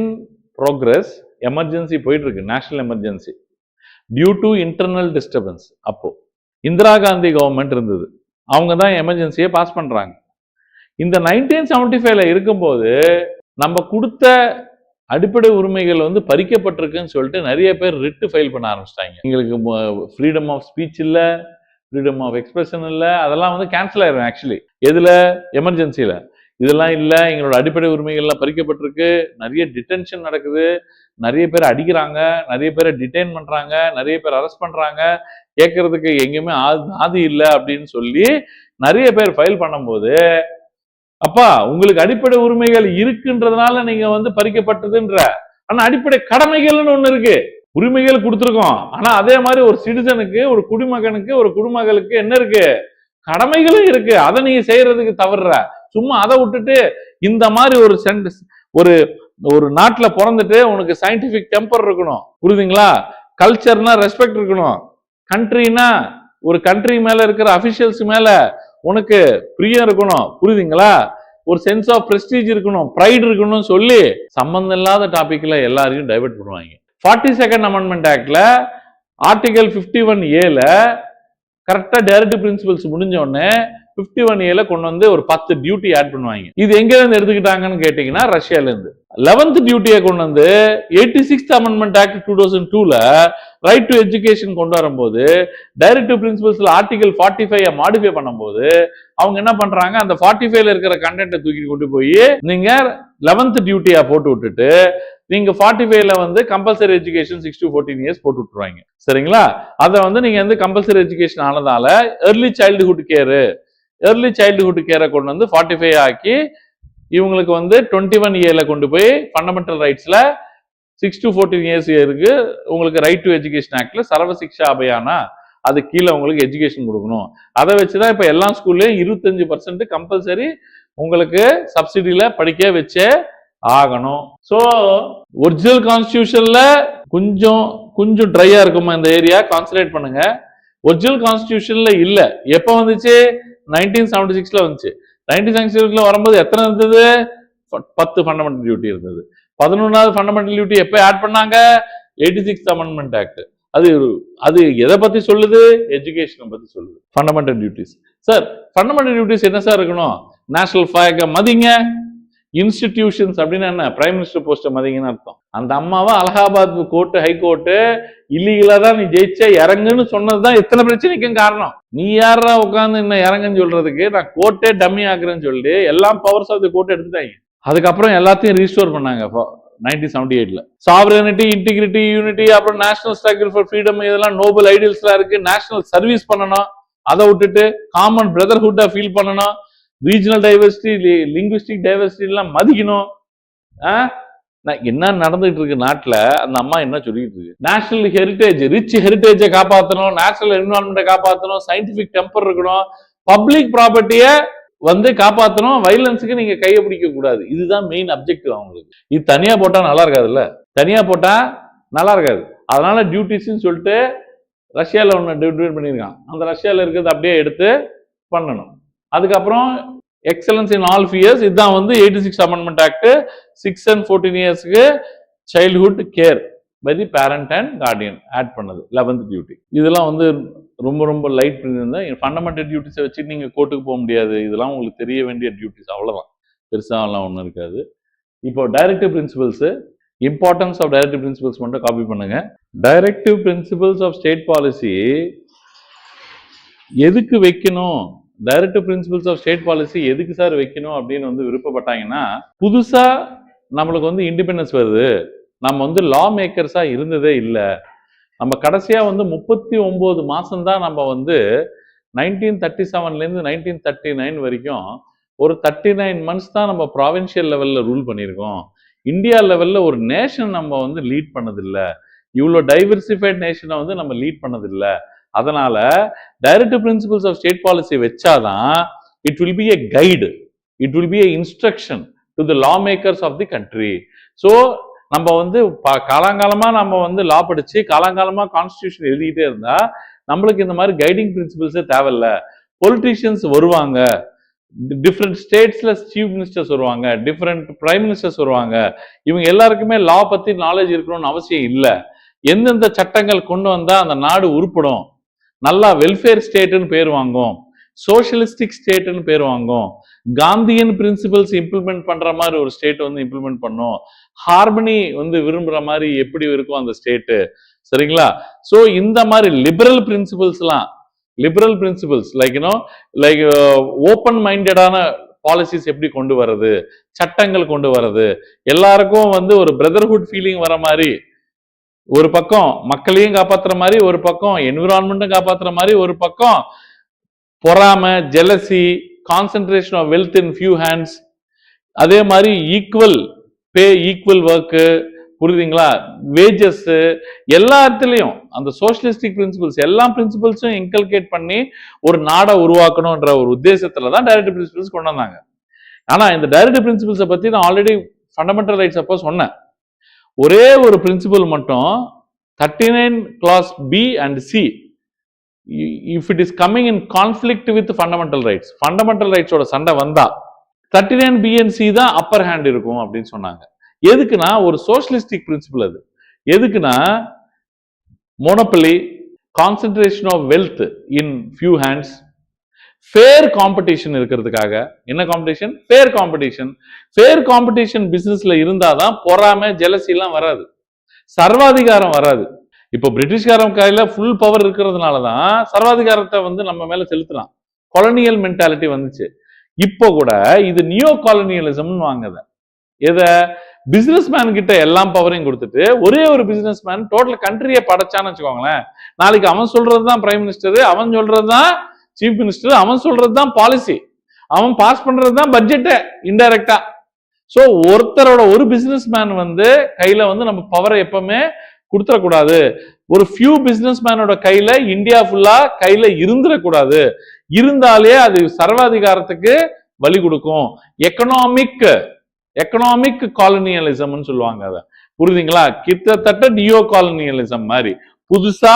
progress, emergency போயிட்டு இருக்கு, national emergency due to internal disturbance. அப்போ Indira Gandhi government இருந்தது, அவங்க தான் எமர்ஜென்சியை pass பண்றாங்க. இந்த 1975ல இருக்கும்போது நம்ம கொடுத்த அடிப்படை உரிமைகள் பறிக்கப்பட்டிருக்குன்னு சொல்லிட்டு நிறைய பேர் ரிட்டு ஃபைல் பண்ண ஆரம்பிச்சிட்டாங்க. எங்களுக்கு ஃப்ரீடம் ஆஃப் ஸ்பீச் இல்லை, ஃப்ரீடம் ஆஃப் எக்ஸ்பிரஷன் இல்லை, அதெல்லாம் கேன்சல் ஆயிரும். ஆக்சுவலி எதுல? எமர்ஜென்சியில. இதெல்லாம் இல்லை, எங்களோட அடிப்படை உரிமைகள்லாம் பறிக்கப்பட்டிருக்கு, நிறைய டிடென்ஷன் நடக்குது, நிறைய பேர் அடிக்கிறாங்க, நிறைய பேரை டிடைன் பண்றாங்க, நிறைய பேர் அரெஸ்ட் பண்றாங்க, கேட்கறதுக்கு எங்கேயுமே ஆதி இல்லை அப்படின்னு சொல்லி நிறைய பேர் ஃபைல் பண்ணும்போது, அப்பா உங்களுக்கு அடிப்படை உரிமைகள் இருக்குன்றதுனால நீங்க பறிக்கப்பட்டதுன்ற, ஆனா அடிப்படை கடமைகள்னு ஒண்ணு இருக்கு. உரிமைகள் கொடுத்துருக்கோம், ஆனா அதே மாதிரி ஒரு சிட்டிசனுக்கு, ஒரு குடிமகனுக்கு, ஒரு குடிமகளுக்கு என்ன இருக்கு? கடமைகளும் இருக்கு. அதை நீங்க செய்யறதுக்கு தவறுற. சும்மா அதை விட்டுட்டு இந்த மாதிரி ஒரு நாட்டுல பிறந்துட்டு உனக்கு சயின்டிபிக் டெம்பர் இருக்கணும், புரியுதுங்களா? கல்ச்சர்னா ரெஸ்பெக்ட் இருக்கணும், கண்ட்ரினா ஒரு கண்ட்ரி மேல இருக்கிற அபிஷியல்ஸ் மேல உனக்கு பிரியம் இருக்கணும், புரியுதுங்களா? ஒரு சென்ஸ் ஆஃப் பிரஸ்டீஜ் இருக்கணும், ப்ரைட் இருக்கணும்னு சொல்லி சம்பந்தம் இல்லாத டாபிக்ல எல்லாரையும் டைவர்ட் பண்ணுவாங்க. 42nd அமெண்ட்மெண்ட் ஆக்ட்ல ஆர்டிகல் 51A கரெக்டா டைரக்டிவ் பிரின்சிபல்ஸ் முடிஞ்ச உடனே 51A கொண்டு வந்து ஒரு 10 டியூட்டி ஆட் பண்ணுவாங்க. இது எங்க இருந்து எடுத்துக்கிட்டாங்கன்னு கேட்டீங்கன்னா ரஷ்யால இருந்து. 11th டியூட்டியை கொண்டு வந்து 86th அமெண்ட்மெண்ட் ஆக்ட் 2002ல ரைட் டு எஜுகேஷன் கொண்டு வரும்போது டைரக்டிவ் பிரின்சிபல்ஸ்ல ஆர்டிகல் 45 மாடிஃபை பண்ணும்போது அவங்க என்ன பண்றாங்க, அந்த 45ல இருக்கிற கண்டென்ட்டை தூக்கி கொண்டு போய் நீங்க 11th டியூட்டியா போட்டு விட்டுட்டு நீங்க 45ல வந்து கம்பல்சரி எஜுகேஷன் 6 to 14 years போட்டு விட்டுருவாங்க. சரிங்களா? அதை வந்து நீங்க வந்து கம்பல்சரி எஜுகேஷன் ஆனதால ஏர்லி சைல்டுஹுட் கேரை கொண்டு வந்து 45 ஆக்கி இவங்களுக்கு வந்து 21A கொண்டு போய் ஃபண்டமெண்டல் ரைட்ஸ்ல 6 to 14 years இருக்கு. உங்களுக்கு ரைட் டு எஜுகேஷன் ஆக்ட்ல சர்வ சிக்ஷா அபியானா அது கீழே உங்களுக்கு எஜுகேஷன் கொடுக்கணும். அதை வச்சுதான் இப்ப எல்லா ஸ்கூல்லயும் 25% கம்பல்சரி உங்களுக்கு சப்சிடியில படிக்க வச்சே ஆகணும். சோ ஒரிஜினல் கான்ஸ்டிடியூஷன்ல கொஞ்சம் ட்ரையா இருக்குமா இந்த ஏரியா, கான்சன்ட்ரேட் பண்ணுங்க. ஒரிஜினல் கான்ஸ்டிடியூஷன்ல இல்ல. எப்ப வந்துச்சு? 1976ல வந்துச்சு. 1976ல வரும்போது எத்தனை இருந்தது? 10 ஃபண்டமெண்டல் டியூட்டி இருந்தது. 11வது ஃபண்டமெண்டல் டியூட்டி எப்ப ஆட் பண்ணாங்க? 86th amendment act. அது எதை பத்தி சொல்லுது? எஜுகேஷன் பத்தி சொல்லுது. Fundamental duties. Sir fundamental duties என்ன சார் இருக்கணும்? நேஷனல் ஃபிளாக மதிங்க, இன்ஸ்டிடியூஷன்ஸ் அப்படின்னா என்ன? பிரைம் மினிஸ்டர் போஸ்ட் மதிங்கன்னு அர்த்தம். அந்த அம்மாவை அலகாபாத் கோர்ட்டு ஹைகோர்ட்டு இல்லீகலா தான் நீ ஜெயிச்ச இறங்குன்னு சொன்னதுதான் எத்தனை பிரச்சனைக்கும் காரணம். நீ யாரா உட்காந்து என்ன இறங்குன்னு சொல்றதுக்கு? நான் கோர்ட்டே டம்மி ஆக்குறேன்னு சொல்லி எல்லாம் பவர்ஸ் ஆஃப் தி கோர்ட் எடுத்துட்டாங்க. அதுக்கப்புறம் எல்லாத்தையும் ரீஸ்டோர் பண்ணாங்க 1978ல. சாவரனிட்டி, இன்டிகிரிட்டி, யூனிட்டி, அப்புறம் நேஷனல் ஸ்ட்ரகிள் ஃபார் ஃப்ரீடம், இதெல்லாம் நோபல் ஐடியல்ஸ்லாம் இருக்கு. நேஷனல் சர்வீஸ் பண்ணணும், அதை விட்டுட்டு காமன் பிரதர்ஹுட்டா ஃபீல் பண்ணணும். ரீஜனல் டைவர்சிட்டி, லிங்குவிஸ்டிக் டைவர்சிட்டி எல்லாம் மதிக்கணும். என்ன நடந்துட்டு இருக்கு நாட்டுல? அந்த அம்மா என்ன சொல்லிட்டு இருக்கு? நேஷனல் ஹெரிட்டேஜ், ரிச் ஹெரிட்டேஜை காப்பாற்றணும், நேஷனல் என்விரான்மெண்ட்டை காப்பாற்றணும், சயின்டிபிக் டெம்பர் இருக்கணும், பப்ளிக் ப்ராப்பர்ட்டிய வந்து காப்பாற்றணும், வைலன்ஸுக்கு நீங்க கையை பிடிக்க கூடாது. இதுதான் மெயின் அப்ஜெக்டிவ் அவங்களுக்கு. இது தனியா போட்டா நல்லா இருக்காதுல்ல, தனியா போட்டா நல்லா இருக்காது. அதனால டியூட்டிஸ்ன்னு சொல்லிட்டு ரஷ்யால ஒன்று டிவைட் பண்ணியிருக்கான். அந்த ரஷ்யால இருக்கிறது அப்படியே எடுத்து பண்ணணும். அதுக்கப்புறம் எக்ஸலன்ஸ் இன் ஆல் ஃபியர்ஸ், இதுதான் வந்து 86 அமெண்ட்மெண்ட் ஆக்ட் 6 and 14 yearsக்கு childhood care by the parent and guardian add பண்ணது 11th டியூட்டி. இதெல்லாம் வந்து ரொம்ப லைட் பண்ணியிருந்தா ஃபண்டமெண்டல் டியூட்டிஸை வச்சு நீங்க கோர்ட்டுக்கு போக முடியாது. இதெல்லாம் உங்களுக்கு தெரிய வேண்டிய டியூட்டிஸ், அவ்வளவுதான், பெருசாலாம் ஒன்றும் இருக்காது. இப்போ directive principles, importance of directive principles மட்டும் காப்பி பண்ணுங்க. Directive principles of state policy எதுக்கு வைக்கணும்? Directive principles of state policy எதுக்கு சார் வைக்கணும் அப்படின்னு வந்து விருப்பப்பட்டாங்கன்னா, புதுசா நம்மளுக்கு வந்து இண்டிபெண்டன்ஸ் வருது, நம்ம வந்து லா மேக்கர்ஸா இருந்ததே இல்லை. நம்ம கடைசியா வந்து 39 மாசம் தான் நம்ம வந்து 1937லேருந்து 1939 வரைக்கும் ஒரு 39 months தான் நம்ம ப்ராவின்ஷியல் லெவல்ல ரூல் பண்ணியிருக்கோம். இந்தியா லெவல்ல ஒரு நேஷன் நம்ம வந்து லீட் பண்ணதில்லை, இவ்வளோ டைவர்சிஃபைட் நேஷனை வந்து நம்ம லீட் பண்ணதில்லை. அதனால directive principles of state policy வச்சாதான் it will be a guide, it will be a instruction to the law makers of the country. So நம்ம வந்து காலங்காலமா நம்ம வந்து லா படிச்சு காலங்காலமா கான்ஸ்டிடியூஷன் எழுதிக்கிட்டே இருந்தா நம்மளுக்கு இந்த மாதிரி கைடிங் பிரின்சிபல்ஸே தேவையில்ல. பொலிட்டீஷியன்ஸ் வருவாங்க, டிஃப்ரெண்ட் ஸ்டேட்ஸ்ல சீஃப் மினிஸ்டர்ஸ் வருவாங்க, டிஃப்ரெண்ட் பிரைம் மினிஸ்டர்ஸ் வருவாங்க, இவங்க எல்லாருக்குமே லா பத்தி நாலேஜ் இருக்கணும்னு அவசியம் இல்லை. எந்தெந்த சட்டங்கள் கொண்டு வந்தா அந்த நாடு உருப்படும், நல்லா வெல்ஃபேர் ஸ்டேட்னு பேர் வாங்கும், சோசியலிஸ்டிக் ஸ்டேட்னு பேர் வாங்கும், காந்தியன் பிரின்சிபல்ஸ் இம்ப்ளிமெண்ட் பண்ற மாதிரி ஒரு ஸ்டேட் வந்து இம்ப்ளிமெண்ட் பண்ணும், ஹார்மனி வந்து விரும்புற மாதிரி எப்படி இருக்கும் அந்த ஸ்டேட்டு, சரிங்களா? சோ இந்த மாதிரி லிபரல் பிரின்சிபல்ஸ் லைக் ஓப்பன் மைண்டடான பாலிசிஸ் எப்படி கொண்டு வர்றது, சட்டங்கள் கொண்டு வர்றது, எல்லாருக்கும் வந்து ஒரு பிரதர்ஹுட் ஃபீலிங் வர மாதிரி, ஒரு பக்கம் மக்களையும் காப்பாத்துற மாதிரி, ஒரு பக்கம் என்விரான்மெண்ட்டும் காப்பாத்துற மாதிரி, ஒரு பக்கம் பொறாமை, jealousy, concentration of wealth in few hands, அதே மாதிரி ஈக்குவல் பே, ஈக்குவல் ஒர்க்கு, புரியுதுங்களா? வேஜஸ், எல்லா இடத்துலையும் அந்த சோசியலிஸ்டிக் பிரின்சிபல்ஸ், எல்லா பிரின்சிபல்ஸும் இன்கல்கேட் பண்ணி ஒரு நாடை உருவாக்கணும்ன்ற ஒரு உத்தேசத்துல தான் டைரக்டிவ் பிரின்சிபல்ஸ் கொண்டு வந்தாங்க. ஆனா இந்த டைரக்டிவ் பிரின்சிபல்ஸை பத்தி நான் ஆல்ரெடி ஃபண்டமெண்டல் ரைட்ஸ் அப்போ சொன்னேன். ஒரே ஒரு பிரின்சிபல் மட்டும் 39 clause B and C, if it is coming in conflict with fundamental rights ஓட சண்டை வந்தா 39 B and C தான் அப்பர் ஹேண்ட் இருக்கும் அப்படின்னு சொன்னாங்க. எதுக்குன்னா ஒரு சோசியலிஸ்டிக் பிரின்சிபல். அது எதுக்குன்னா monopoly, concentration of wealth in few hands, fair competition இருக்கிறதுக்காக. என்ன competition? Fair competition. Fair competition பிசினஸ்ல இருந்தாதான் பொறாமை, ஜெலசி எல்லாம் வராது, சர்வாதிகாரம் வராது. இப்போ பிரிட்டிஷ்காரன் கையில ஃபுல் பவர் இருக்கிறதுனாலதான் சர்வாதிகாரத்தை வந்து நம்ம மேல செலுத்தலாம். கொலனியல் மென்டாலிட்டி வந்துச்சு. இப்போ கூட இது நியோ காலனியலிசம்னு வாங்குது. எத? பிசினஸ் மேன் கிட்ட எல்லாம் பவரையும் கொடுத்துட்டு ஒரே ஒரு பிசினஸ் மேன் டோட்டல் கண்ட்ரியை படைச்சான்னு வச்சுக்கோங்களேன். நாளைக்கு அவன் சொல்றதுதான் பிரைம் மினிஸ்டர், அவன் சொல்றதுதான் சீஃப் மினிஸ்டர், அவன் சொல்றதுதான் பாலிசி, அவன் பாஸ் பண்றதுதான் பட்ஜெட் இன்டைரக்டா. சோ ஒருத்தரோட ஒரு பிசினஸ் மேன் வந்து கையில வந்து நம்ம பவரை எப்பவுமே கொடுத்துடக்கூடாது. ஒரு ஃபியூ பிசினஸ் மேனோட கையில இந்தியா ஃபுல்லா கையில இருந்துடக்கூடாது. இருந்தாலே அது சர்வாதிகாரத்துக்கு வழி கொடுக்கும். எக்கனாமிக் காலனியலிசம்னு சொல்லுவாங்க. அதை புரியுதுங்களா? கிட்டத்தட்ட நியோ காலனியலிசம் மாதிரி புதுசா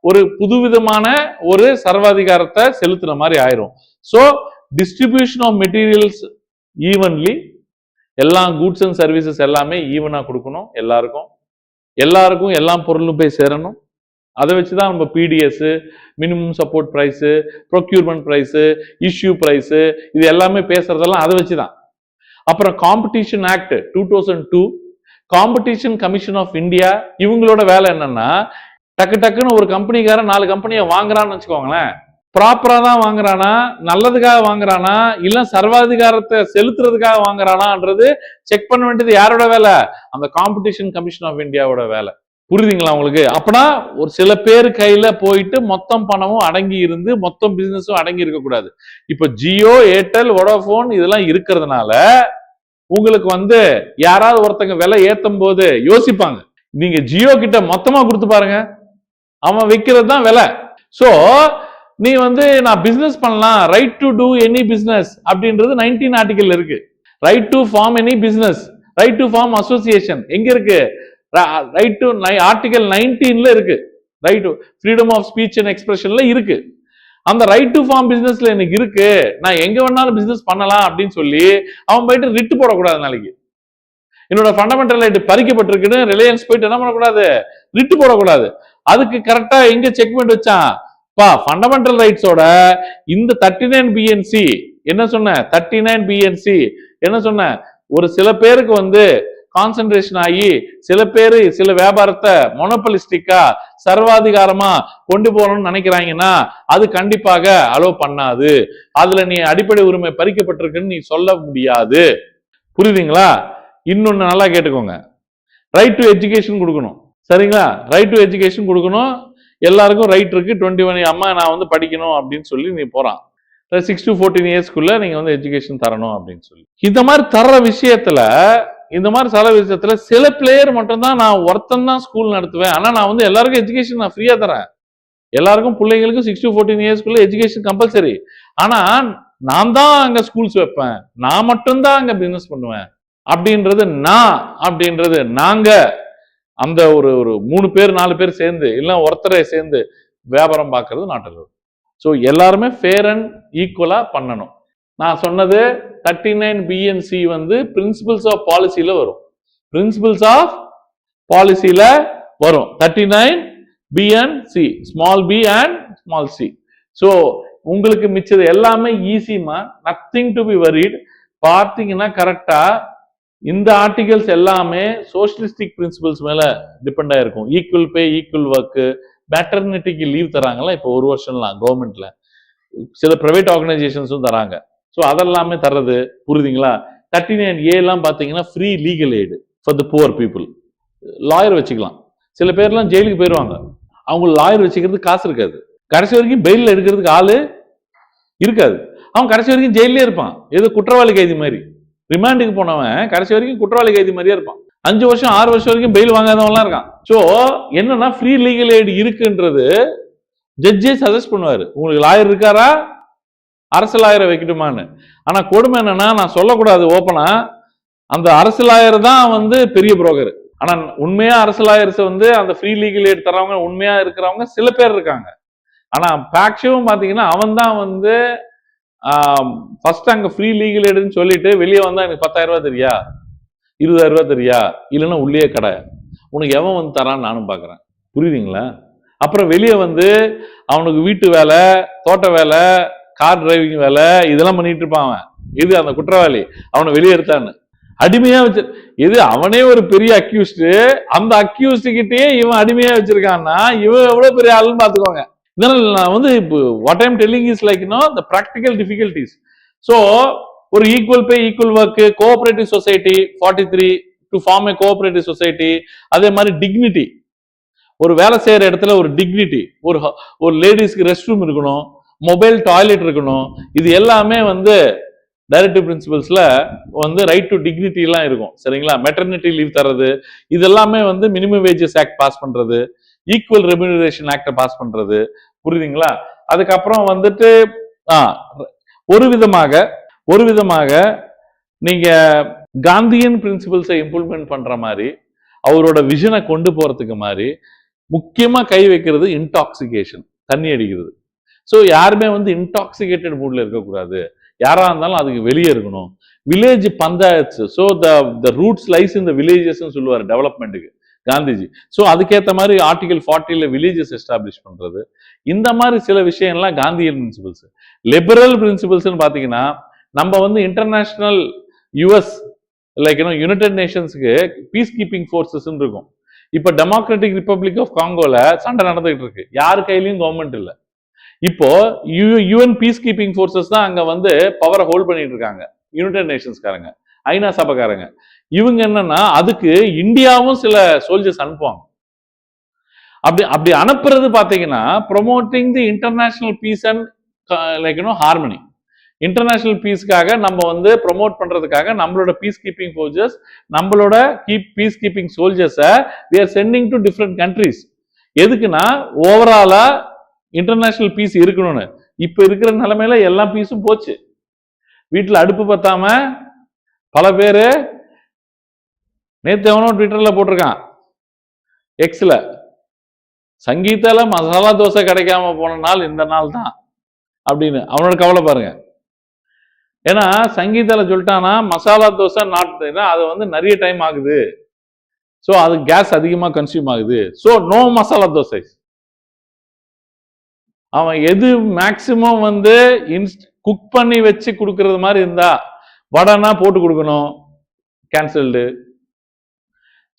ஒரு புதுவிதமான ஒரு சர்வாதிகாரத்தை செலுத்துற மாதிரி ஆயிரும். So distribution of materials evenly, எல்லா கூட்ஸ் அண்ட் சர்வீசஸ் எல்லாமே ஈவனா கொடுக்கணும். எல்லாருக்கும் எல்லா பொருளும் போய் சேரணும். அதை வச்சுதான் நம்ம PDS, minimum support price, procurement price, issue price, இது எல்லாமே பேசுறதெல்லாம் அதை வச்சுதான். அப்புறம் competition act 2002, competition commission of India, இவங்களோட வேலை என்னன்னா டக்குன்னு ஒரு கம்பெனிக்காரன் 4 கம்பெனியை வாங்குறான்னு வச்சுக்கோங்களேன், ப்ராப்பரா தான் வாங்குறானா, நல்லதுக்காக வாங்குறானா, இல்ல சர்வாதிகாரத்தை செலுத்துறதுக்காக வாங்குறானான்றது செக் பண்ண வேண்டியது யாரோட வேலை? அந்த காம்படிஷன் கமிஷன் ஆஃப் இந்தியாவோட வேலை. புரியுதுங்களா உங்களுக்கு? அப்பனா ஒரு சில பேர் கையில போயிட்டு மொத்தம் பணமும் அடங்கி இருந்து மொத்தம் பிசினஸும் அடங்கி இருக்க கூடாது. இப்ப ஜியோ, ஏர்டெல், வோடாஃபோன் இதெல்லாம் இருக்கிறதுனால உங்களுக்கு வந்து யாராவது ஒருத்தங்க விலை ஏத்தும் போது யோசிப்பாங்க. நீங்க ஜியோ கிட்ட மொத்தமா கொடுத்து பாருங்க, அவன் வைக்கிறது தான் விலை. சோ நீ வந்து நான் பிசினஸ் பண்ணலாம், right to do any business அப்படின்றது 19 ஆர்டிகல் இருக்கு. Right to form any business, right to form association எங்க இருக்கு? ரைட் டு ஆர்டிகல் 19ல இருக்கு. Right to freedom of speech and எக்ஸ்பிரஷன்ல இருக்கு. அந்த ரைட் டு ஃபார்ம் பிசினஸ்ல எனக்கு இருக்கு, நான் எங்க வேணாலும் பிசினஸ் பண்ணலாம் அப்படின்னு சொல்லி அவன் போயிட்டு ரிட்டு போடக்கூடாது. நாளைக்கு என்னோட ஃபண்டமெண்டல் ரைட் பறிக்கப்பட்டிருக்குன்னு ரிலையன்ஸ் போயிட்டு என்ன பண்ணக்கூடாது? ரிட்டு போடக்கூடாது. அதுக்கு கரெக்டா எங்க செக்மெண்ட் வச்சான்? ஃபண்டமெண்டல் ரைட்ஸோட இந்த 39 பிஎன்சி என்ன சொன்ன? 39 பிஎன்சி என்ன சொன்ன? ஒரு சில பேருக்கு வந்து கான்சென்ட்ரேஷன் ஆகி சில பேரு சில வியாபாரத்தை மொனோபலிஸ்டிக்கா சர்வாதிகாரமா கொண்டு போகணும்னு நினைக்கிறாங்கன்னா அது கண்டிப்பாக அலோ பண்ணாது. அதுல நீ அடிப்படை உரிமை பறிக்கப்பட்டிருக்குன்னு நீ சொல்ல முடியாது. புரியுதுங்களா? இன்னொன்னு நல்லா கேட்டுக்கோங்க, ரைட் டு எஜுகேஷன் கொடுக்கணும். சரிங்களா? ரைட் டு எஜுகேஷன் கொடுக்கணும். எல்லாருக்கும் ரைட் இருக்கு. 21 அம்மா நான் வந்து படிக்கணும் அப்படின்னு சொல்லி நீ போறான். 6 to 14 இயர்ஸ்க்குள்ள நீங்க வந்து எஜுகேஷன் தரணும் அப்படின்னு சொல்லி இந்த மாதிரி தர்ற விஷயத்துல சில பிளேயர் மட்டும் தான் நான் ஒருத்தன் தான் ஸ்கூல் நடத்துவேன், ஆனா நான் வந்து எல்லாருக்கும் எஜுகேஷன் நான் ஃப்ரீயா தரேன், எல்லாருக்கும் பிள்ளைங்களுக்கும் 6 to 14 இயர்ஸ்க்குள்ள எஜுகேஷன் கம்பல்சரி, ஆனா நான் தான் அங்க ஸ்கூல்ஸ் வைப்பேன், நான் மட்டும்தான் அங்க பிசினஸ் பண்ணுவேன் அப்படின்றது நாங்க அந்த ஒரு 3 பேர் 4 பேர் சேர்ந்து இல்ல ஒருத்தரை சேர்ந்து வியாபாரம் பார்க்கறது நாட்டில். ஸோ எல்லாருமே ஃபேர் அண்ட் ஈக்குவலா பண்ணணும். நான் சொன்னது 39 பிஎன்சி வந்து பிரின்சிபிள்ஸ் ஆஃப் பாலிசியில வரும். பிரின்சிபிள்ஸ் ஆஃப் பாலிசியில வரும் 39 B and C, small B and small C. So உங்களுக்கு மிச்சது எல்லாமே ஈஸிமா, நத்திங் டு பி வரிட். பார்த்தீங்கன்னா கரெக்டா இந்த ஆர்டிகல்ஸ் எல்லாமே சோசியலிஸ்டிக் பிரின்சிபிள்ஸ் மேல டிபெண்ட் ஆயிருக்கும். ஈக்குவல் பே, ஈக்குவல் ஒர்க், மேட்டர்னிட்டிக்கு லீவ் தராங்களா இப்போ 1 வருஷம்லாம் கவர்மெண்ட்ல, சில பிரைவேட் ஆர்கனைசேஷன்ஸும் தராங்க. ஸோ அதெல்லாமே தர்றது. புரியுதுங்களா? 39A எல்லாம் பாத்தீங்கன்னா free legal aid for the poor people. Lawyer வச்சுக்கலாம். சில பேர்லாம் ஜெயிலுக்கு போயிடுவாங்க, அவங்க லாயர் வச்சுக்கிறதுக்கு காசு இருக்காது, கடைசி வரைக்கும் பெயில எடுக்கிறதுக்கு ஆளு இருக்காது, அவன் கடைசி வரைக்கும் ஜெயிலே இருப்பான். ஏதோ குற்றவாளி கைதி மாதிரி. ரிமாண்டுக்கு போனவன் கடைசி வரைக்கும் குற்றவாளி கைதி மாதிரியே இருப்பான். 5 வருஷம் 6 வருஷம் வரைக்கும் பெயில் வாங்காதவன்லாம் இருக்கான். ஸோ என்னன்னா ஃப்ரீ லீகல் எய்டு இருக்குன்றது ஜட்ஜே சஜஸ்ட் பண்ணுவாரு, உங்களுக்கு லாயர் இருக்காரா, அரசு லாயரை வைக்கட்டுமான்னு. ஆனா கொடுமை என்னன்னா, நான் சொல்லக்கூடாது ஓப்பனா, அந்த அரசு லாயர் தான் வந்து பெரிய புரோக்கர். ஆனா உண்மையா அரசு லாயர்ஸ் வந்து அந்த ஃப்ரீ லீகல் எய்ட் தரவங்க உண்மையா இருக்கிறவங்க சில பேர் இருக்காங்க. ஆனா பேக்ஷும் பாத்தீங்கன்னா அவன் தான் வந்து ஃபர்ஸ்ட் அங்க ஃப்ரீ லீகல் எய்டுன்னு சொல்லிட்டு வெளியே வந்தா எனக்கு 10,000 ரூபாய் தெரியா, 20,000 ரூபாய் தெரியா, இல்லைன்னா உள்ளே கடை உனக்கு எவன் வந்து தரான்னு நானும் பாக்குறேன். புரியுதுங்களா? அப்புறம் வெளியே வந்து அவனுக்கு வீட்டு வேலை, தோட்ட வேலை, கார் டிரைவிங் வேலை இதெல்லாம் பண்ணிட்டு இருப்பான் அவன். இது அந்த குற்றவாளி அவனை வெளியே எடுத்தான்னு அடிமையா வச்சு, இது அவனே ஒரு பெரிய அக்யூஸ்டு, அந்த அக்யூஸ்டு கிட்டயே இவன் அடிமையா வச்சிருக்கான்னா இவன் எவ்வளவு பெரிய ஆளுன்னு பாத்துக்கோங்க. இதனால நான் வந்து இப்போ what I'm telling is like the practical difficulties. So ஒரு equal pay equal work, cooperative society 43 to form a cooperative society. அதே மாதிரி டிக்னிட்டி, ஒரு வேலை செய்யற இடத்துல ஒரு டிக்னிட்டி, ஒரு லேடிஸ்க்கு ரெஸ்ட் ரூம் இருக்கணும், மொபைல் டாய்லெட் இருக்கணும். இது எல்லாமே வந்து டைரக்டிவ் பிரின்சிபல்ஸ்ல வந்து ரைட் டு டிக்னிட்டி எல்லாம் இருக்கும். சரிங்களா? மெட்டர்னிட்டி லீவ் தர்றது, இது எல்லாமே வந்து மினிமம் வேஜஸ் ஆக்ட் பாஸ் பண்றது, ஈக்குவல் ரெம்யூனரேஷன் ஆக்ட பாஸ் பண்றது. புரியுதுங்களா? அதுக்கப்புறம் வந்துட்டு ஒரு விதமாக நீங்க காந்தியன் பிரின்சிபல்ஸை இம்ப்ளிமெண்ட் பண்ற மாதிரி, அவரோட விஷனை கொண்டு போறதுக்கு மாதிரி முக்கியமா கை வைக்கிறது இன்டாக்சிகேஷன், தண்ணி அடிக்கிறது. ஸோ யாருமே வந்து இன்டாக்சிகேட்டட் மூட்ல இருக்கக்கூடாது. யாரா இருந்தாலும் அதுக்கு வெளியே இருக்கணும். Village panchayat, so the roots lies in the villages சொல்லுவார் டெவலப்மெண்ட்டுக்கு காந்திஜி. ஸோ அதுக்கேற்ற மாதிரி ஆர்டிகல் 40ல வில்லேஜஸ் எஸ்டாப்ளிஷ் பண்றது, இந்த மாதிரி சில விஷயம்லாம் காந்தியன் பிரின்சிபல்ஸ். லிபரல் பிரின்சிபல்ஸ்ன்னு பாத்தீங்கன்னா, நம்ம வந்து இன்டர்நேஷனல் யுஎஸ் லைக் யுனைடெட் நேஷன்ஸ்க்கு பீஸ் கீப்பிங் ஃபோர்ஸஸ் இருக்கும். இப்ப டெமோக்ராட்டிக் ரிப்பப்ளிக் ஆஃப் காங்கோல சண்டை நடந்துகிட்டு இருக்கு, யாரு கையிலயும் கவர்மெண்ட் இல்லை. இப்போ யுஎன் பீஸ் கீப்பிங் ஃபோர்ஸஸ் தான் அங்க வந்து பவரை ஹோல்ட் பண்ணிட்டு இருக்காங்க, யுனைடெட் நேஷன்ஸ்காரங்க, ஐநா சபைக்காரங்க. இவங்க என்னன்னா அதுக்கு இந்தியாவும் சில சோல்ஜர்ஸ் அனுப்புவாங்க. அப்படி அனுப்புறது பாத்தீங்கன்னா promoting the international peace and like harmony. International பீஸ்க்காக நம்ம வந்து ப்ரொமோட் பண்றதுக்காக நம்மளோட பீஸ் கீப்பிங் ஃபோர்ஸஸ், நம்மளோட பீஸ் கீப்பிங் சோல்ஜர்ஸை we are sending to different countries. எதுக்குன்னா ஓவராலா இன்டர்நேஷனல் பீஸ் இருக்கணும்னு. இப்ப இருக்கிற நிலைமையில எல்லா பீஸும் போச்சு. வீட்டுல அடுப்பு பத்தாம பல பேரு, நேத்து எவனோ ட்விட்டர்ல போட்டிருக்கான், எக்ஸ்ல, சங்கீதால மசாலா தோசை கிடைக்காம போன நாள் இந்த நாள் தான் அப்படின்னு அவனோட கவலை பாருங்க. ஏன்னா சங்கீதால சொல்லிட்டானா மசாலா தோசை நாட்டு அது வந்து நிறைய டைம் ஆகுது, ஸோ அது கேஸ் அதிகமா கன்சியூம் ஆகுது, ஸோ நோ மசாலா தோசை. அவன் எது மேக்சிமம் வந்து குக் பண்ணி வச்சு கொடுக்கறது மாதிரி இருந்தா வடைனா போட்டு கொடுக்கணும், கேன்சல்டு.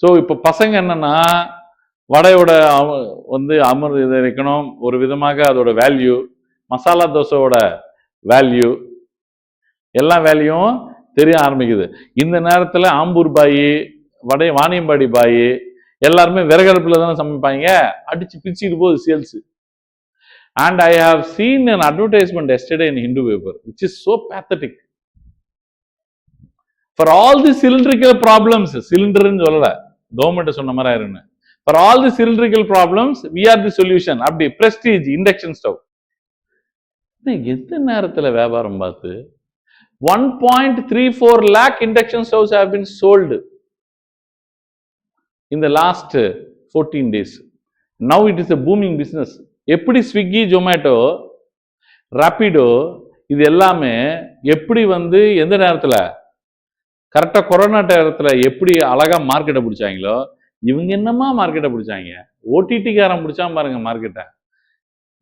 ஸோ இப்ப பசங்க என்னன்னா வடையோட வந்து இதை வைக்கணும், ஒரு விதமாக அதோட வேல்யூ, மசாலா தோசையோட வேல்யூ, எல்லா வேல்யூவும் தெரிய ஆரம்பிக்குது. இந்த நேரத்துல ஆம்பூர் பாய், வாணியம்பாடி பாய் எல்லாருமே விறகடுப்புல தானே சமைப்பாங்க, அடிச்சு பிரிச்சுட்டு போகுது sales. And I have seen an advertisement yesterday in Hindu paper, which is so pathetic. For all the cylindrical problems, cylinder ன்னு சொல்லல, கவர்மெண்ட் சொன்ன மாதிரி ஆயிருன்னு. For all the cylindrical problems, we are the solution. அப்படி prestige induction stove. எந்த நேரத்துல வியாபாரம் பார்த்து 1.34 lakh induction stoves have been sold in the last 14 days. Now it is a booming business. எப்படி ஸ்விக்கி, ஜொமேட்டோ, ராபிடோ இது எல்லாமே எப்படி வந்து எந்த நேரத்துல கரெக்டா கொரோனா நேரத்துல எப்படி அழகா மார்க்கெட்டை பிடிச்சாங்களோ, இவங்க என்னமா மார்க்கெட்டை பிடிச்சாங்க, ஓடிடி காரன் பிடிச்சா பாருங்க மார்க்கெட்டை.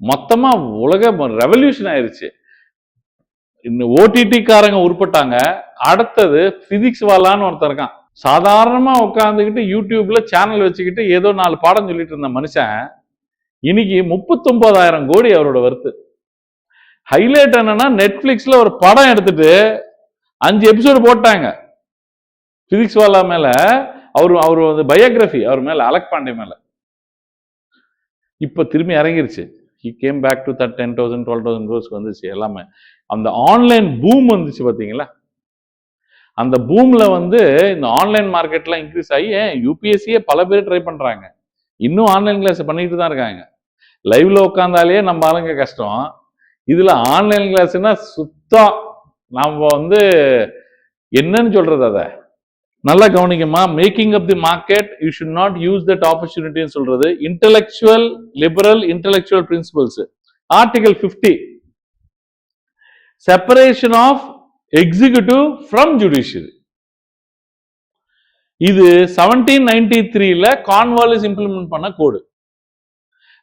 மொத்தமா உலக ரெவல்யூஷன் ஆயிருச்சு. ஓடிடி காரங்க உருப்பட்டாங்க. அடுத்தது பிசிக்ஸ் வாலான்னு ஒருத்தர் இருக்கான், சாதாரணமா உட்காந்துக்கிட்டு யூடியூப்ல சேனல் வச்சுக்கிட்டு ஏதோ 4 பாடம் சொல்லிட்டு இருந்த மனுஷன் இன்னைக்கு 39,000 கோடி அவரோட வர்த்து. ஹைலைட் என்னன்னா நெட்ஃபிளிக்ஸ்ல ஒரு படம் எடுத்துட்டு 5 எபிசோடு போட்டாங்க பிசிக்ஸ் வாலா மேல. அவரு வந்து பயோகிராஃபி அவர் மேல, அலக் பாண்டே மேல. இப்ப திரும்பி இறங்கிருச்சு. he came back to that 10,000 12,000 crores வந்துச்சு எல்லாமே. அந்த ஆன்லைன் பூம் வந்துச்சு பாத்தீங்களா, அந்த பூம்ல வந்து இந்த ஆன்லைன் மார்க்கெட்லாம் இன்க்ரீஸ் ஆகி யூபிஎஸ்சியே பல பேர் ட்ரை பண்றாங்க, இன்னும் ஆன்லைன் கிளாஸ் பண்ணிட்டு தான் இருக்காங்க. லைவ்ல உட்காந்தாலே நம்ம ஆளுங்க கஷ்டம், இதுல ஆன்லைன் கிளாஸ்னா சுத்தம். நாம வந்து என்னன்னு சொல்றது, அத நல்லா கவனிக்கமா. Making up the market, you should not use that ஆப்பர்ச்சுனிட்டின்னு சொல்றது intellectual liberal intellectual principles. Article 50, separation of executive from judiciary. இது 1793ல கார்ன்வாலிஸ் இம்ப்ளிமெண்ட் பண்ண கோடு.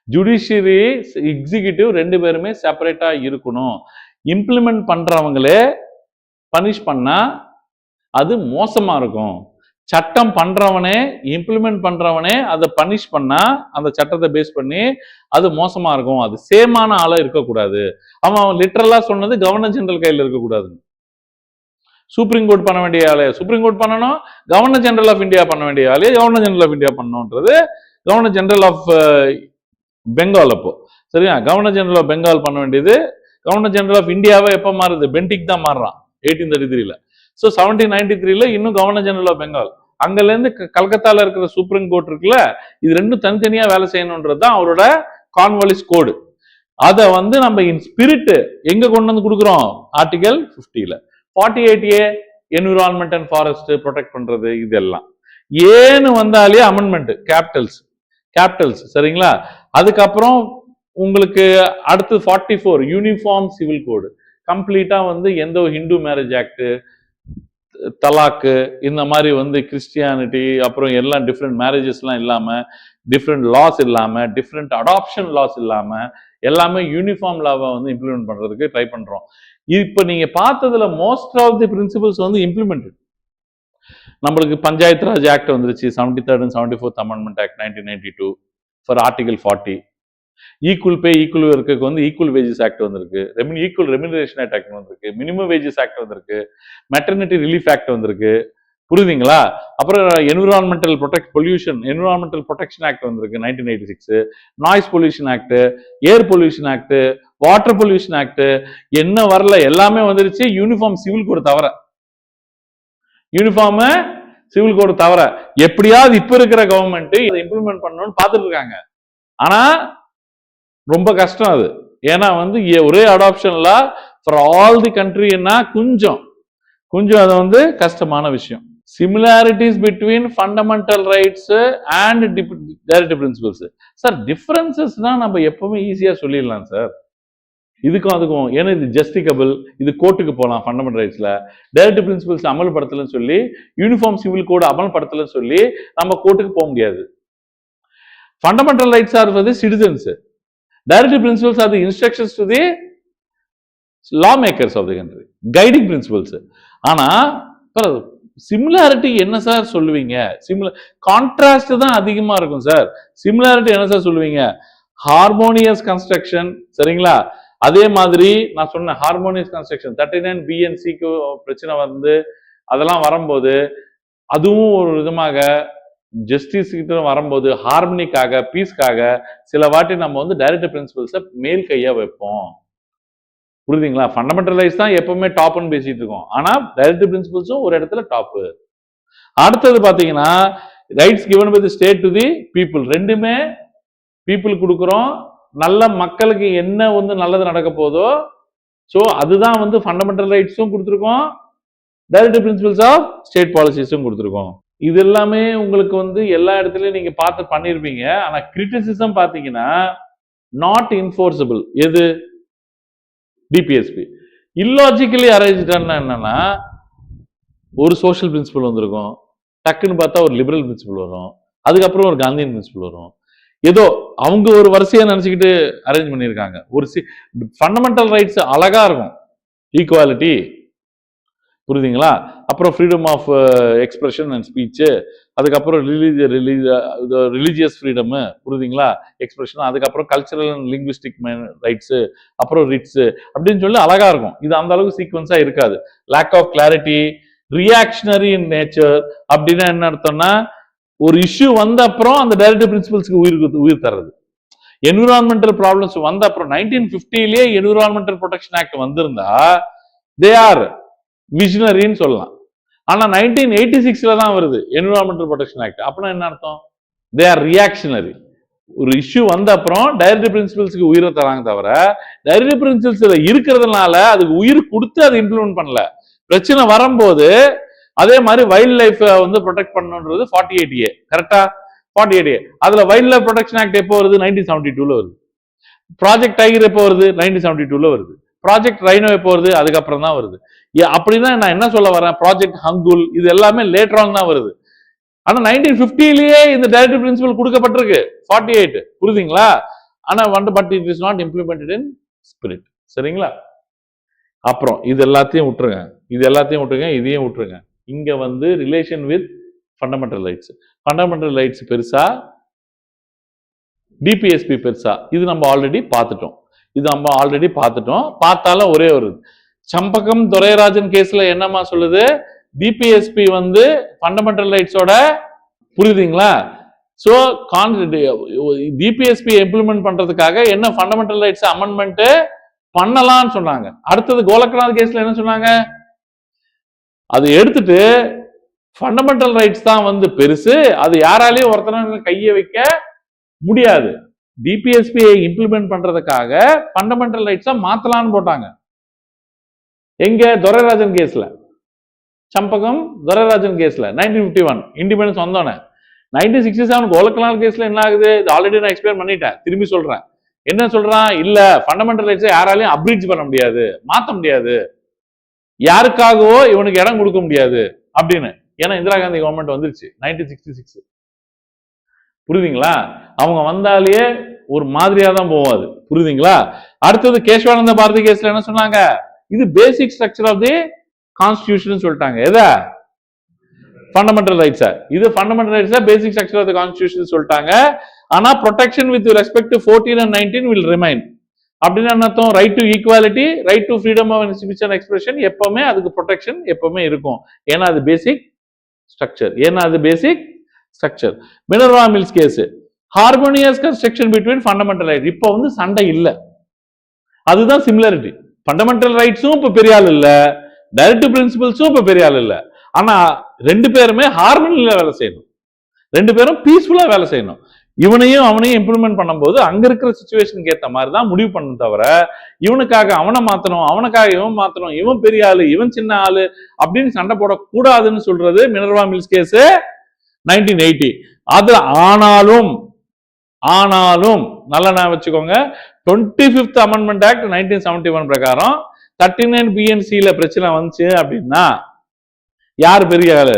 ஜுடிஷியரி, எக்ஸிகியூட்டிவ் 2 பேருமே செப்பரேட்டா இருக்கணும். இம்ப்ளிமெண்ட் பண்றவங்களே பனிஷ் பண்ணா அது மோசமா இருக்கும். சட்டம் பண்றவனே இம்ப்ளிமெண்ட் பண்றவனே அதை பனிஷ் பண்ணா அந்த சட்டத்தை பேஸ் பண்ணி அது மோசமா இருக்கும். அது சேமான ஆளா இருக்கக்கூடாது. அவன் லிட்டரலா சொன்னது கவர்னர் ஜெனரல் கையில் இருக்கக்கூடாது. சுப்ரீம் கோர்ட் பண்ண வேண்டிய ஆளு சுப்ரீம் கோர்ட் பண்ணணும், கவர்னர் ஜெனரல் ஆஃப் இந்தியா பண்ண வேண்டிய ஆளு கவர்னர் ஜெனரல் ஆஃப் இந்தியா பண்ணணும்ன்றது கவர்னர் ஜெனரல் ஆஃப் பெங்கால். அப்போ சரியா, கவர்னர் ஜெனரல் ஆஃப் பெங்கால் பண்ண வேண்டியது கவர்னர் ஜெனரல் ஆஃப் இந்தியாவை எப்ப மாறுது, பென்டிக் தான் மாறுறான் 1833. ஸோ 1793 இன்னும் கவர்னர் ஜெனரல் ஆஃப் பெங்கால். அங்கல இருந்து கல்கத்தால இருக்கிற சுப்ரீம் கோர்ட் இருக்குல்ல, இது ரெண்டும் தனித்தனியா வேலை செய்யணும்ன்றது தான் அவரோட கான்வாலிஸ் கோடு. அதை வந்து நம்ம இன் ஸ்பிரிட் எங்க கொண்டு வந்து கொடுக்குறோம், ஆர்டிகல் 50ல. 48A environment and forest protect பண்றது, இதெல்லாம் ஏன்னு வந்தாலே அமெண்ட்மெண்ட் கேபிட்டல்ஸ் சரிங்களா. அதுக்கப்புறம் உங்களுக்கு அடுத்து 44 யூனிஃபார்ம் சிவில் கோடு. கம்ப்ளீட்டா வந்து எந்த ஹிந்து மேரேஜ் ஆக்ட், தலாக்கு, இந்த மாதிரி வந்து கிறிஸ்டியானிட்டி, அப்புறம் எல்லாம் டிஃப்ரெண்ட் மேரேஜஸ்லாம் இல்லாம, டிஃப்ரெண்ட் லாஸ் இல்லாம, டிஃப்ரெண்ட் அடாப்ஷன் லாஸ் இல்லாம, எல்லாமே யூனிஃபார்ம் லாவை வந்து இம்ப்ளிமெண்ட் பண்றதுக்கு ட்ரை பண்றோம். இப்ப நீங்க பார்த்ததுல மோஸ்ட் ஆஃப் தி பிரின்சிபல்ஸ் வந்து இம்ப்ளிமெண்டட். நம்மளுக்கு பஞ்சாயத்து ராஜ் ஆக்ட் வந்துருச்சு, 73rd and 74th amendment act 1992 for article 40. Equal pay equal ஒர்க்குக்கு வந்து ஈக்குவல் வேஜஸ் ஆக்ட் வந்திருக்கு, ஈக்குவல் ரெமினரேஷன் ஆக்ட் வந்திருக்கு, மினிமம் வேஜஸ் ஆக்ட் வந்திருக்கு, மெட்டர்னிட்டி ரிலீஃப் ஆக்ட் வந்திருக்கு, புரியுதுங்களா. அப்புறம் என்விரான்மெண்டல் ப்ரொடெக்ஷன் ஆக்ட் வந்திருக்கு 1986, noise pollution act, air pollution act, water pollution act, என்ன வரல எல்லாமே வந்துருச்சு. யூனிஃபார்ம் சிவில் கோடு தவிர, யூனிஃபார்ம் சிவில் கோடு தவிர எப்படியாவது இப்ப இருக்கிற கவர்மெண்ட் இதை இம்ப்ளிமெண்ட் பண்ணணும்னு பார்த்துட்டு இருக்காங்க. ஆனா ரொம்ப கஷ்டம் அது. ஏன்னா வந்து ஒரே அடாப்ஷன்ல ஃபார் ஆல் தி கண்ட்ரின்னா கொஞ்சம் அது வந்து கஷ்டமான விஷயம். Similarities between fundamental rights and directive principles. Sir differences தான் நம்ம எப்பவுமே ஈஸியா சொல்லிடலாம் சார், இதுக்கும் அதுக்கும். ஏன்னா இது ஜஸ்டிகபிள், இது கோர்ட்டுக்கு போகலாம். ஃபண்டமெண்டல் ரைட்ஸ்ல டைரக்டிவ் பிரின்சிபல்ஸ் அமல்படுத்தலன்னு சொல்லி, யூனிஃபார்ம் சிவில் கோடு அமல்படுத்தலன்னு சொல்லி நம்ம கோர்ட்டுக்கு போக முடியாது. Fundamental rights are for the citizens, directive principles are the instructions to the lawmakers of the country, guiding principles. ஆனா சிமிலாரிட்டி என்ன சார் சொல்லுவீங்க? கான்ட்ராஸ்ட் தான் அதிகமா இருக்கும் சார். சிமிலாரிட்டி என்ன சார் சொல்லுவீங்க? ஹார்மோனியஸ் கன்ஸ்ட்ரக்ஷன், சரிங்களா. அதே மாதிரி நான் சொன்ன ஹார்மோனியஸ் கன்ஸ்ட்ரக்ஷன் 39 BNCக்கு பிரச்சனை வந்து அதெல்லாம் வரும்போது, அதுவும் ஒரு விதமாக ஜஸ்டிஸ் கிட்ட வரும்போது ஹார்மனிக்காக, பீஸ்க்காக சில வாட்டி நம்ம வந்து டைரக்டிவ் பிரின்சிபல்ஸை மேல் கையா வைப்போம். புரியுதுங்களா. ஃபண்டமெண்டல் ரைட்ஸ் தான் எப்பவுமே டாப்னு பேசிட்டு இருக்கோம், ஆனா டைரக்டிவ் பிரின்சிபல்ஸும் ஒரு இடத்துல டாப். அடுத்தது பாத்தீங்கன்னா rights given by the state to the people. ரெண்டுமே பீப்புள் கொடுக்குறோம். நல்ல மக்களுக்கு என்ன வந்து நல்லது நடக்க போதோ, ஸோ அதுதான் வந்து ஃபண்டமெண்டல் ரைட்ஸும் கொடுத்துருக்கோம், டைரக்டிவ் பிரின்சிபல்ஸ் ஆஃப் ஸ்டேட் பாலிசிஸும் கொடுத்துருக்கோம். இது எல்லாமே உங்களுக்கு வந்து எல்லா இடத்துலயும் நீங்க பார்த்து பண்ணிருப்பீங்க. ஆனா கிரிட்டிசிசம் பாத்தீங்கன்னா நாட் இன்ஃபோர்ஸபிள். எது? டிபிஎஸ்பி இல்லாஜிக்கலி அரேஞ்ச்டான்னா என்னன்னா, ஒரு சோஷியல் பிரின்சிபல் வந்திருக்கும், டக்குன்னு பார்த்தா ஒரு லிபரல் பிரின்சிபல் வரும், அதுக்கப்புறம் ஒரு காந்தியன் பிரின்சிபல் வரும். ஏதோ அவங்க ஒரு வரிசையா நினைச்சுக்கிட்டு அரேஞ்ச் பண்ணியிருக்காங்க. ஒரு ஃபண்டமெண்டல் ரைட்ஸ் அழகா இருக்கும், ஈக்குவாலிட்டி, புரியுதுங்களா. அப்புறம் freedom of expression and speech, அதுக்கப்புறம் ரிலீஜியஸ் ஃப்ரீடம், புரியுதுங்களா, எக்ஸ்பிரஷன், அதுக்கப்புறம் கல்ச்சரல் அண்ட் லிங்குவிஸ்டிக் ரைட்ஸ், அப்புறம் ரிட்ஸ் அப்படின்னு சொல்லி அழகா இருக்கும். இது அந்த அளவுக்கு சீக்வன்ஸா இருக்காது. Lack of clarity, reactionary in nature. அப்படின்னா என்ன அர்த்தம்னா, ஒரு இஷ்யூ வந்த அப்புறம் அந்த டைரக்டிவ் பிரின்சிபல்ஸ்க்கு உயிர் தர்றது. என்விரான்மெண்டல் ப்ராப்ளம்ஸ் வந்த அப்புறம் 1950லயே என்விரான்மெண்டல் ப்ரொடெக்ஷன் ஆக்ட் வந்திருந்தா தே ஆர் விஷனரின்னு சொல்லலாம். ஆனா 1986ல தான் வருது என்விரான்மெண்டல் ப்ரொடெக்ஷன் ஆக்ட். அப்படின்னா என்ன அர்த்தம்? They are reactionary. ஒரு இஷ்யூ வந்த அப்புறம் டைரக்டிவ் பிரின்சிபல்ஸ்க்கு உயிரை தராங்க தவிர, டைரக்டிவ் பிரின்சிபல்ஸ்ல இருக்கிறதுனால அதுக்கு உயிர் கொடுத்து அதை இம்ப்ளிமெண்ட் பண்ணல. பிரச்சனை வரும்போது அதே மாதிரி வைல்ட் லைஃப் வந்து ப்ரொடெக்ட் பண்ணணுன்றது 48A, கரெக்டா? 48A. அதுல வைல்ட் லைஃப் ப்ரொடெக்ஷன் ஆக்ட் எப்போ வருது? 1972ல வருது. ப்ராஜெக்ட் டைகர் எப்போ வருது? 1972ல வருது. ப்ராஜெக்ட் ரைனோ எப்போ வருது? அதுக்கப்புறம் தான் வருது. அப்படின்னா நான் என்ன சொல்ல வரேன், ப்ராஜெக்ட் ஹங்குல் இது எல்லாமே லேட்டர் ஆன் தான் வருது. ஆனா 1950லயே இந்த டைரக்டிவ் பிரின்சிபல் கொடுக்கப்பட்டிருக்கு 48, புரியுதுங்களா. ஆனா but it is not implemented in spirit, சரிங்களா. அப்புறம் இது எல்லாத்தையும் விட்டுருங்க, இதையும் விட்டுருங்க. இங்க வந்து relation with fundamental rights. Fundamental rights பெருசா, டிபிஎஸ்பி பெருசா? இது நம்ம ஆல்ரெடி பார்த்துட்டோம். பார்த்தாலும் ஒரே ஒரு சம்பகம் துரைராஜன் கேஸ்ல என்னமா சொல்லுது? டிபிஎஸ்பி வந்து ஃபண்டமெண்டல் ரைட்ஸோட, புரியுதுங்களா? சோ டிபிஎஸ்பி இம்ப்ளிமெண்ட் பண்றதுக்காக என்ன ஃபண்டமெண்டல் ரைட்ஸ் அமெண்ட்மெண்ட் பண்ணலாம்னு சொன்னாங்க. அடுத்தது கோலக்கநாத் கேஸ்ல என்ன சொன்னாங்க? அது எடுத்துட்டு ஃபண்டமெண்டல் ரைட்ஸ் தான் வந்து பெருசு, அது யாராலையும் ஒருத்தர கையை வைக்க முடியாது. டிபிஎஸ்பியை இம்ப்ளிமெண்ட் பண்றதுக்காக ஃபண்டமெண்டல் ரைட்ஸா மாத்தலாம்னு போட்டாங்க. எங்க? துரைராஜன் கேஸ்ல, சம்பகம் துரைராஜன் கேஸ்ல 1951 இண்டிபெண்டன்ஸ் வந்தோன்னே. 1967 கோலக்கநாத் கேஸ்ல என்ன ஆகுது? இது ஆல்ரெடி நான் எக்ஸ்பிளைன் பண்ணிட்டேன், திரும்பி சொல்றேன். என்ன சொல்றான்? இல்ல ஃபண்டமெண்டல் ரைட்ஸை யாராலையும் அப்ரீச் பண்ண முடியாது, மாத்த முடியாது, யாருக்காகவோ இவனுக்கு இடம் கொடுக்க முடியாது அப்படின்னு. ஏன்னா இந்திரா காந்தி கவர்மெண்ட் வந்துருச்சு 1966. புரியுதுங்களா? அவங்க வந்தாலே ஒரு மாதிரியா தான் போவாது. புரியுதுங்களா? அடுத்தது கேசவானந்த பாரதி கேஸ்ல என்ன சொன்னாங்க? இது basic structure of the constitution சொல்லிட்டாங்க. எதா? Fundamental rights. இது fundamental rights basic structure of the constitution சொல்லிட்டாங்க. ஆனா protection with respect to 14 and 19 will remain. அப்படின்னு என்ன அர்த்தம்? Right to equality, right to freedom of speech and expression எப்பவுமே அதுக்கு ப்ரொடெக்ஷன் எப்பவுமே இருக்கும். ஏன்னா அது basic structure. Minerva Mills case, harmonious construction between fundamental right. இப்போ வந்து சண்டை இல்ல, அதுதான் சிமிலாரிட்டி. ஃபண்டமெண்டல் ரைட்ஸும் இப்ப பெரிய ஆள் இல்ல, டைரக்டிவ் பிரின்சிபல்ஸும் இப்ப பெரிய ஆள் இல்ல. ஆனா ரெண்டு பேருமே ஹார்மோனியில வேலை செய்யணும், ரெண்டு பேரும் பீஸ்ஃபுல்லா வேலை செய்யணும். இவனையும் அவனையும் இம்ப்ளிமெண்ட் பண்ணும்போது அங்க இருக்கிற சிச்சுவேஷனுக்கு ஏற்ற மாதிரி தான் முடிவு பண்ணணும் தவிர, இவனுக்காக அவனை மாத்தணும், அவனுக்காக இவன் மாத்தணும், இவன் பெரிய ஆளு இவன் சின்ன ஆளு அப்படின்னு சண்டை போடக்கூடாதுன்னு சொல்றது மினர்வா மில்ஸ் கேஸ் 1980. அது ஆனாலும் நல்லா நான் வச்சுக்கோங்க, 25th அமெண்ட்மெண்ட் ஆக்ட் 1971 பிரகாரம் 39 BNCல பிரச்சனை வந்துச்சு அப்படின்னா யார் பெரிய ஆளு?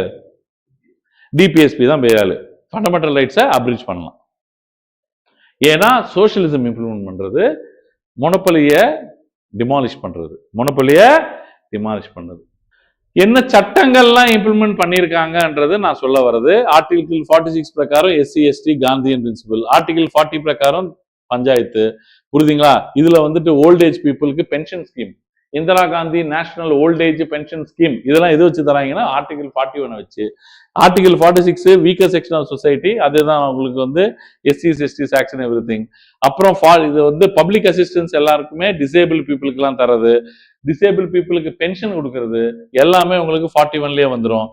டிபிஎஸ்பி தான் பெரிய ஆளு. ஃபண்டமெண்டல் ரைட்ஸை அப்ரீச் பண்ணலாம். ஏன்னா சோசியலிசம் இம்ப்ளிமெண்ட் பண்றது, மொனோபலியை டிமாலிஷ் பண்றது. என்ன சட்டங்கள்லாம் இம்ப்ளிமெண்ட் பண்ணியிருக்காங்கன்றது நான் சொல்ல வர்றது. ஆர்டிகிள் 46 பிரகாரம் SC ST Gandhian principle, article 40 பிரகாரம் பஞ்சாயத்து. புரியுதுங்களா? இதுல வந்துட்டு ஓல்டேஜ் பீப்புளுக்கு pension scheme, Indira Gandhi national old age pension scheme, இதெல்லாம் எது வச்சு தராங்கன்னா ஆர்டிகிள் 41 வச்சு. Article 46 weaker section of society, அதுதான் உங்களுக்கு வந்து SCs STs ஆக்ஷன் எவ்ரிதிங். அப்புறம் இது வந்து பப்ளிக் அசிஸ்டன்ஸ் எல்லாருக்குமே, டிசேபிள் பீப்புளுக்கு எல்லாம் தரது, டிசேபிள் பீப்புளுக்கு பென்ஷன் கொடுக்கறது எல்லாமே உங்களுக்கு 41லயே வந்துடும்.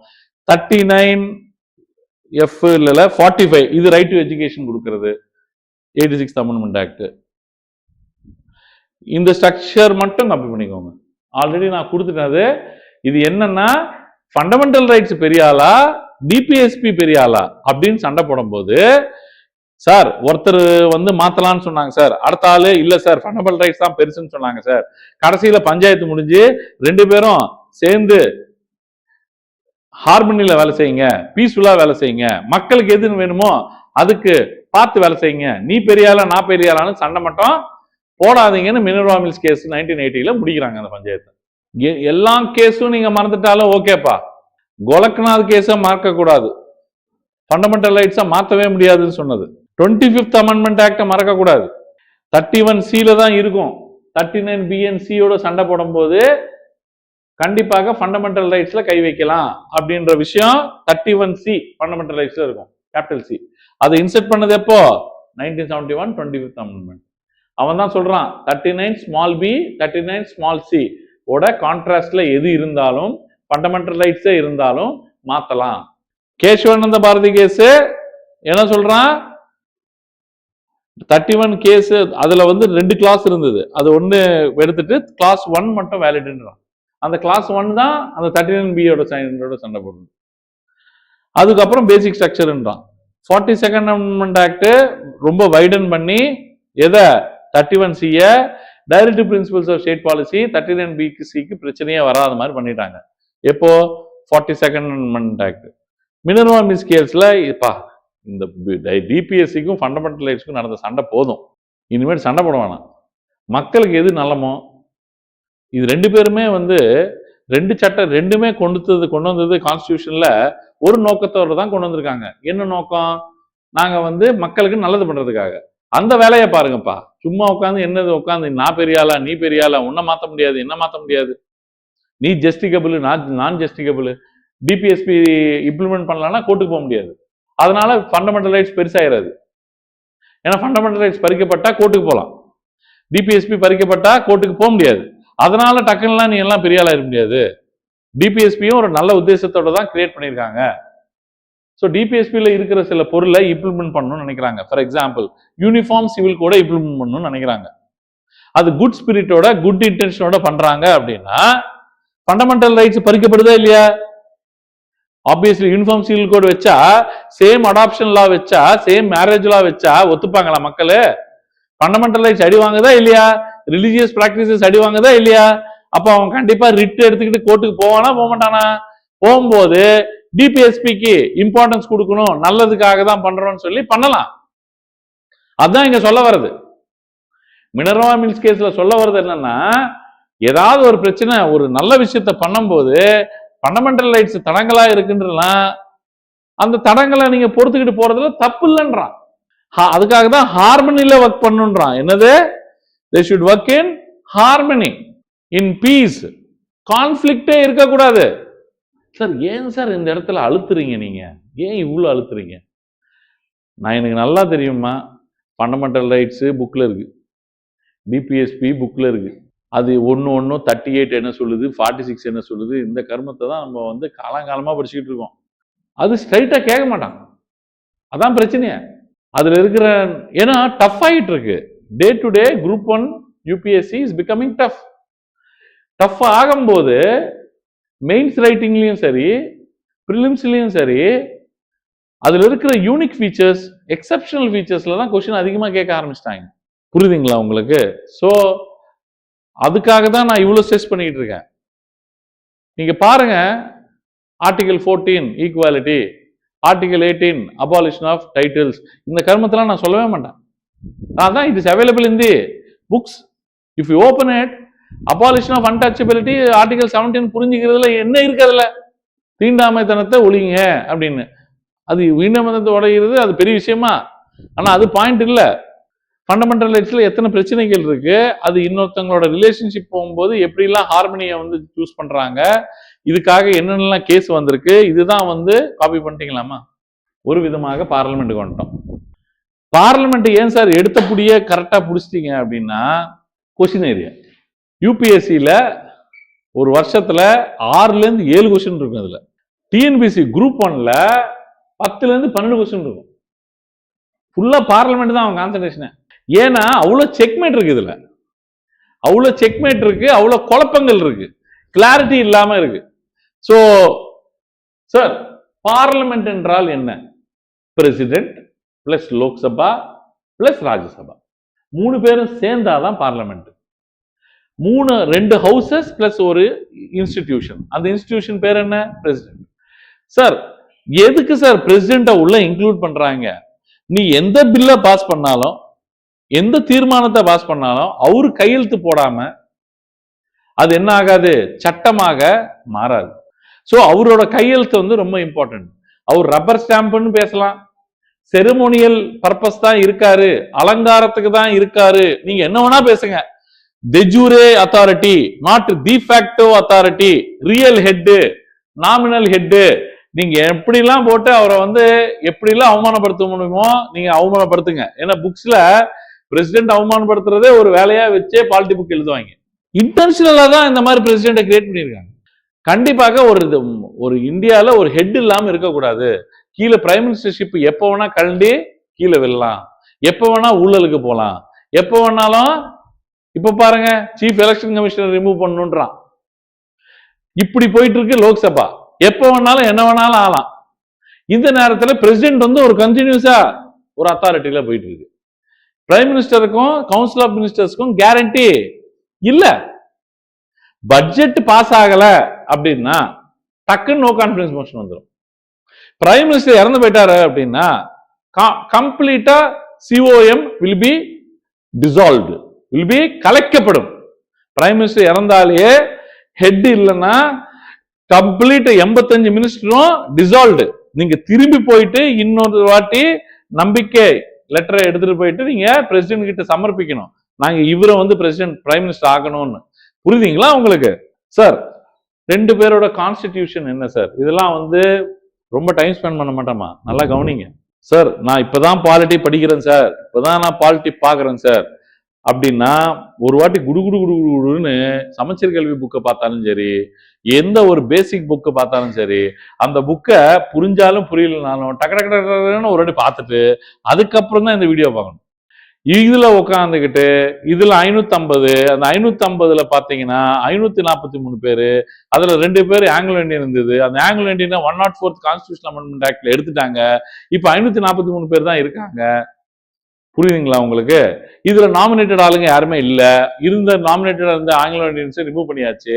39F இல்ல 45 இது ரைட் டு எஜுகேஷன் கொடுக்கறது, 86th அமெண்ட்மெண்ட் ஆக்ட். இந்த ஸ்ட்ரக்சர் மட்டும் காப்பி பண்ணிக்கோங்க, ஆல்ரெடி நான் கொடுத்துட்டது. இது என்னன்னா ஃபண்டமெண்டல் ரைட்ஸ் பெரிய ஆளா டிபிஎஸ்பி பெரிய ஆளா அப்படின்னு சண்டை போடும்போது, சார் ஒருத்தர் வந்து மாத்தலாம்னு சொன்னாங்க சார், அடுத்த ஆளு இல்ல சார் ஃபண்டமெண்டல் ரைட்ஸ் தான் பெருசுன்னு சொன்னாங்க சார். கடைசியில பஞ்சாயத்து முடிஞ்சு ரெண்டு பேரும் சேர்ந்து ஹார்மனியில வேலை செய்யுங்க, பீஸ்ஃபுல்லா வேலை செய்யுங்க, மக்களுக்கு எதுன்னு வேணுமோ அதுக்கு பார்த்து வேலை செய்யுங்க, நீ பெரிய ஆளா நான் பெரிய ஆளான்னு சண்டை மட்டும் போடாதீங்கன்னு மினர்வா மில்ஸ் கேஸ் 1980ல முடிக்கிறாங்க அந்த பஞ்சாயத்து. எல்லா கேஸும் நீங்க மறந்துட்டாலும் ஓகேப்பா, கோலக்கநாத் கேஸ மறக்க கூடாது, ஃபண்டமெண்டல் ரைட்ஸை மாற்றவே முடியாதுன்னு சொன்னது. 25th அமெண்ட்மெண்ட் ஆக்டை மறக்க கூடாது, 31C தான் இருக்கும். 39 BNCயோட சண்டை போடும் போது கண்டிப்பாக ஃபண்டமெண்டல் ரைட்ஸ்ல கை வைக்கலாம் அப்படின்ற விஷயம் 31C ஃபண்டமெண்டல் ரைட்ஸ்ல இருக்கும், கேபிட்டல் C. அதை இன்செர்ட் பண்ணது எப்போ? 1971 25th அமெண்ட்மெண்ட். அவன் தான் சொல்றான் 39 ஸ்மால் b 39 ஸ்மால் c ஓட கான்ட்ராஸ்ட்ல எது இருந்தாலும் ஃபண்டமெண்டல் ரைட்ஸே இருந்தாலும் மாத்தலாம். கேசவானந்த பாரதி கேஸ் என்ன சொல்றான்? 31 கேஸ் அதுல வந்து 2 கிளாஸ் இருந்தது, அது ஒண்ணு எடுத்துட்டு கிளாஸ் 1 மட்டும் வேலிட்ன்றான். அந்த கிளாஸ் 1 தான் அந்த 39B சண்டை போடுது. அதுக்கப்புறம் பேசிக் ஸ்ட்ரக்சர்ன்றான். 42nd அமெண்ட்மெண்ட் ஆக்ட் ரொம்ப வைடன் பண்ணி எதை 31C directive principles of state policy 39BCக்கு பிரச்சனையே வராத மாதிரி பண்ணிட்டாங்க. எப்போ? 42nd amendment act. Minerva mills கேஸ்ல இந்த டிபிஎஸ்சிக்கும் ஃபண்டமெண்டல் ரைட்ஸ்க்கும் நடந்த சண்டை போதும், இனிமேல் சண்டை போட வேணாம். மக்களுக்கு எது நல்லமோ இது ரெண்டு பேருமே வந்து ரெண்டு சட்டம் ரெண்டுமே கொண்டு வந்தது கான்ஸ்டியூஷன்ல ஒரு நோக்கத்தோட தான் கொண்டு வந்திருக்காங்க. என்ன நோக்கம்? நாங்க வந்து மக்களுக்கு நல்லது பண்றதுக்காக. அந்த வேலையை பாருங்கப்பா. சும்மா உட்காந்து நான் பெரியாளா நீ பெரியாளா, உன்னை மாத்த முடியாது என்ன மாத்த முடியாது, நீ ஜஸ்டிகபிள் நான் ஜஸ்டிகபிள், டிபிஎஸ்பி இம்ப்ளிமெண்ட் பண்ணலாம்னா கோர்ட்டுக்கு போக முடியாது. அதனால ஃபண்டமெண்டல் ரைட்ஸ் பெருசாயிராது. ஏன்னா ஃபண்டமெண்டல் ரைட்ஸ் பறிக்கப்பட்டா கோர்ட்டுக்கு போகலாம், டிபிஎஸ்பி பறிக்கப்பட்டா கோர்ட்டுக்கு போக முடியாது. அதனால டக்குன்னுலாம் நீ எல்லாம் பெரிய ஆளா இருக்க முடியாது. டிபிஎஸ்பியும் ஒரு நல்ல உத்தேசத்தோட தான் கிரியேட் பண்ணியிருக்காங்க. ஸோ டிபிஎஸ்பியில் இருக்கிற சில பொருளை இம்ப்ளிமெண்ட் பண்ணணும்னு நினைக்கிறாங்க. ஃபார் எக்ஸாம்பிள் யூனிஃபார்ம் சிவில் கோட இம்ப்ளிமெண்ட் பண்ணணும்னு நினைக்கிறாங்க. அது குட் ஸ்பிரிட்டோட குட் இன்டென்ஷனோட பண்றாங்க அப்படின்னா ஃபண்டமெண்டல் ரைட்ஸ் பறிக்கப்படுதா இல்லையா? ஆப்வியஸ்லி யூனிஃபார்ம் சிவில் கோட் வச்சா, சேம் அடாப்ஷன் லா வச்சா, சேம் மேரேஜ் லா வச்சா ஒத்துப்பாங்களா மக்கள்? ஃபண்டமெண்டல் ரைட்ஸ் அடி வாங்குதா இல்லையா? ரிலிஜியஸ் பிராக்டிசஸ் அடி வாங்குதா இல்லையா? அப்ப அவன் கண்டிப்பா ரிட் எடுத்துக்கிட்டு கோர்ட்டுக்கு போவானா போக மாட்டானா? போகும்போது டிபிஎஸ்பிக்கு இம்பார்ட்டன்ஸ் கொடுக்கணும், நல்லதுக்காக தான் பண்றோம்னு சொல்லி பண்ணலாம். அதான் இங்க சொல்ல வருது. மினர்வா மில்ஸ் கேஸ்ல சொல்ல வருது என்னன்னா, ஏதாவது ஒரு பிரச்சனை ஒரு நல்ல விஷயத்த பண்ணும்போது ஃபண்டமெண்டல் ரைட்ஸ் தடங்களா இருக்குன்றலாம், அந்த தடங்களை நீங்க பொறுத்துக்கிட்டு போறதுல தப்பு இல்லைன்றான். அதுக்காக தான் ஹார்மனில ஒர்க் பண்ணுன்றான். என்னது? they should work in harmony, in peace. கான்ஃப்ளிக்டே இருக்கக்கூடாது. சார் ஏன் சார் இந்த இடத்துல அழுத்துறீங்க? நீங்க ஏன் இவ்வளவு அழுத்துறீங்க? எனக்கு நல்லா தெரியுமா, ஃபண்டமெண்டல் ரைட்ஸ் புக்ல இருக்கு, டிபிஎஸ்பி புக்ல இருக்கு. அது ஒன்னு 38 என்ன சொல்லுது, 46 என்ன சொல்லுது, இந்த கர்மத்தை தான் நம்ம வந்து காலங்காலமா படிச்சுக்கிட்டு இருக்கோம். அது ஸ்ட்ரைட்டா கேட்க மாட்டான். அதான் பிரச்சனையே. அதுல இருக்கிற ஏன்னா டஃப் ஆகிட்டு இருக்கு. Day to day group 1 UPSC is becoming tough. Tough ஆகும்போது மெயின்ஸ் ரைட்டிங்லயும் சரி, ப்ரிலிம்ஸ்லயும் சரி, அதுல இருக்கிற யூனிக் ஃபீச்சர்ஸ், எக்ஸப்ஷனல் ஃபீச்சர்ஸ்ல தான் கொஸ்டின் அதிகமா கேட்க ஆரம்பிச்சிட்டாங்க. புரியுதுங்களா உங்களுக்கு? ஸோ அதுக்காக தான் நான் இவ்வளவு ஸ்ட்ரெஸ் பண்ணிட்டு இருக்கேன். நீங்க பாருங்க, article 14 equality, article 18 abolition of titles, இந்த கர்மத்தெல்லாம் நான் சொல்லவே மாட்டேன். அதான் it is available in the books. If you open it, abolition of untouchability article 17 புரிஞ்சுக்கிறதுல என்ன இருக்கிறதுல, தீண்டாமைத்தனத்தை ஒழிங்க அப்படின்னு. அது வீண்டமதத்தை உடைகிறது அது பெரிய விஷயமா? ஆனா அது பாயிண்ட் இல்லை. ஃபண்டமெண்டல் ரைட்ஸ்ல எத்தனை பிரச்சனைகள் இருக்கு, அது இன்னொருத்தவங்களோட ரிலேஷன்ஷிப் போகும்போது எப்படிலாம் ஹார்மனியை வந்து சூஸ் பண்றாங்க, இதுக்காக என்னென்னலாம் கேஸ் வந்திருக்கு, இதுதான் வந்து காப்பி பண்ணிட்டீங்களாமா? ஒரு விதமாக பார்லிமெண்ட்டுக்கு வந்துட்டோம். பார்லிமெண்ட் ஏன் சார் எடுத்தபடியே கரெக்டா பிடிச்சிட்டீங்க அப்படின்னா, கொஸ்டின் ஏரியா யூபிஎஸ்சியில ஒரு வருஷத்துல 6ல இருந்து 7 கொஸ்டின் இருக்கும். அதுல டிஎன்பிசி குரூப் 1ல 10ல இருந்து 12 கொஸ்டின் இருக்கும். ஃபுல்லா பார்லிமெண்ட் தான் அவன் கான்சன்ட்ரேஷன். ஏன்னா அவ்வளவு செக்மேட் இருக்கு, இதுல அவ்வளவு செக்மேட் இருக்கு, அவ்வளவு குழப்பங்கள் இருக்கு, கிளாரிட்டி இல்லாம இருக்கு. சோ சார், பார்லிமெண்ட் என்றால் என்ன? President plus Lok Sabha plus Rajya Sabha 3 பேரும் சேர்ந்தாதான் பார்லிமெண்ட். 2 ஹவுசஸ் பிளஸ் ஒரு இன்ஸ்டிடியூஷன். அந்த இன்ஸ்டிடியூஷன் பேர் என்ன? பிரசிடென்ட். சார் எதுக்கு சார் பிரசிடென்ட்டை உள்ள இன்க்ளூட் பண்றாங்க? நீ எந்த பில்ல பாஸ் பண்ணாலும், எந்த தீர்மானத்தை பாஸ் பண்ணாலும் அவரு கையெழுத்து போடாம அது என்ன ஆகாது? சட்டமாக மாறாது. சோ அவரோட கையெழுத்து வந்து ரொம்ப இம்பார்ட்டன்ட். அவர் ரப்பர் ஸ்டாம்ப்னு பேசலாம், செரிமோனியல் பர்பஸ் தான் இருக்காரு, அலங்காரத்துக்கு தான் இருக்காரு, நீங்க என்ன வேணா பேசுங்க. de jure authority, not de facto authority, real head, nominal head. நீங்க எப்படிலாம் போட்டு அவரை வந்து எப்படிலாம் அவமானப்படுத்த முடியுமோ நீங்க அவமானப்படுத்துங்க. ஏன்னா புக்ஸ்ல பிரசிடென்ட் அவமானப்படுத்துறதே ஒரு வேலையா வச்சே பாலிட்டி புக் எழுதுவாங்க. இன்டென்ஷனலா தான் இந்த மாதிரி பிரசிடென்ட்டை கிரியேட் பண்ணியிருக்காங்க. கண்டிப்பாக ஒரு இந்தியால ஒரு ஹெட் இல்லாம இருக்கக்கூடாது. கீழே பிரைம் மினிஸ்டர்ஷிப் எப்ப வேணா கழண்டி கீழே விழலாம், எப்ப வேணா ஊழலுக்கு போலாம், எப்ப வேணாலும். இப்ப பாருங்க, சீஃப் எலெக்ஷன் கமிஷனர் ரிமூவ் பண்ணணும்ன்றான். இப்படி போயிட்டு இருக்கு லோக்சபா. எப்ப வேணாலும் என்ன வேணாலும் ஆகலாம். இந்த நேரத்தில் பிரசிடென்ட் வந்து ஒரு கண்டினியூஸா ஒரு அத்தாரிட்டியில போயிட்டு இருக்கு. பிரைம் மினிஸ்டருக்கும் கவுன்சில் ஆஃப் மினிஸ்டர்ஸ்க்கும் கேரண்டி இல்ல. பட்ஜெட் பாஸ் ஆகல அப்படின்னா டக்குன்னு நோ கான்ஃபிடன்ஸ் மோஷன் வந்துடும். பிரைம் மினிஸ்டர் இறந்து போயிட்டாரு அப்படின்னா கம்ப்ளீட்டா COM will be dissolved, will be கலைக்கப்படும். பிரைம் மினிஸ்டர் இறந்தாலே ஹெட் இல்லைன்னா கம்ப்ளீட் 85 மினிஸ்டரும் டிசால்வ்டு. நீங்க திரும்பி போயிட்டு இன்னொரு வாட்டி நம்பிக்கை லெட்டரை எடுத்துட்டு போயிட்டு நீங்க பிரசிடென்ட் கிட்ட சமர்ப்பிக்கணும், நாங்க இவரை வந்து பிரசிடென்ட் பிரைம் மினிஸ்டர் ஆகணும்னு. புரியுதுங்களா உங்களுக்கு? சார் 2 பேரோட கான்ஸ்டிடியூஷன் என்ன சார்? இதெல்லாம் வந்து ரொம்ப டைம் ஸ்பெண்ட் பண்ண மாட்டோமா? நல்லா கவனிங்க சார். நான் இப்பதான் பாலிட்டி படிக்கிறேன் சார், இப்பதான் நான் பாலிட்டி பாக்குறேன் சார் அப்படின்னா ஒரு வாட்டி குடுன்னு சமச்சீர் கல்வி புக்கை பார்த்தாலும் சரி, எந்த ஒரு பேசிக் புக்கை பார்த்தாலும் சரி, அந்த புக்கை புரிஞ்சாலும் புரியலனாலும் டக்கு டக்கு டக்குன்னு ஒரு வாட்டி பார்த்துட்டு அதுக்கப்புறம் தான் இந்த வீடியோ பார்க்கணும். இதுல உட்காந்துக்கிட்டு இதுல 550, அந்த 550ல பாத்தீங்கன்னா 543 பேரு, அதுல 2 பேர் ஆங்கிலோ இந்தியன் இருந்தது. அந்த Anglo Indian 104th constitution amendment ஆக்ட்ல எடுத்துட்டாங்க. இப்ப 543 பேர் தான் இருக்காங்க. புரியுதுங்களா உங்களுக்கு? இதுல நாமினேட்டட் ஆளுங்க யாருமே இல்ல. இருந்த நாமினேட்டட் இருந்த ஆங்கிலோ இந்தியன்ஸ் ரிமூவ் பண்ணியாச்சு.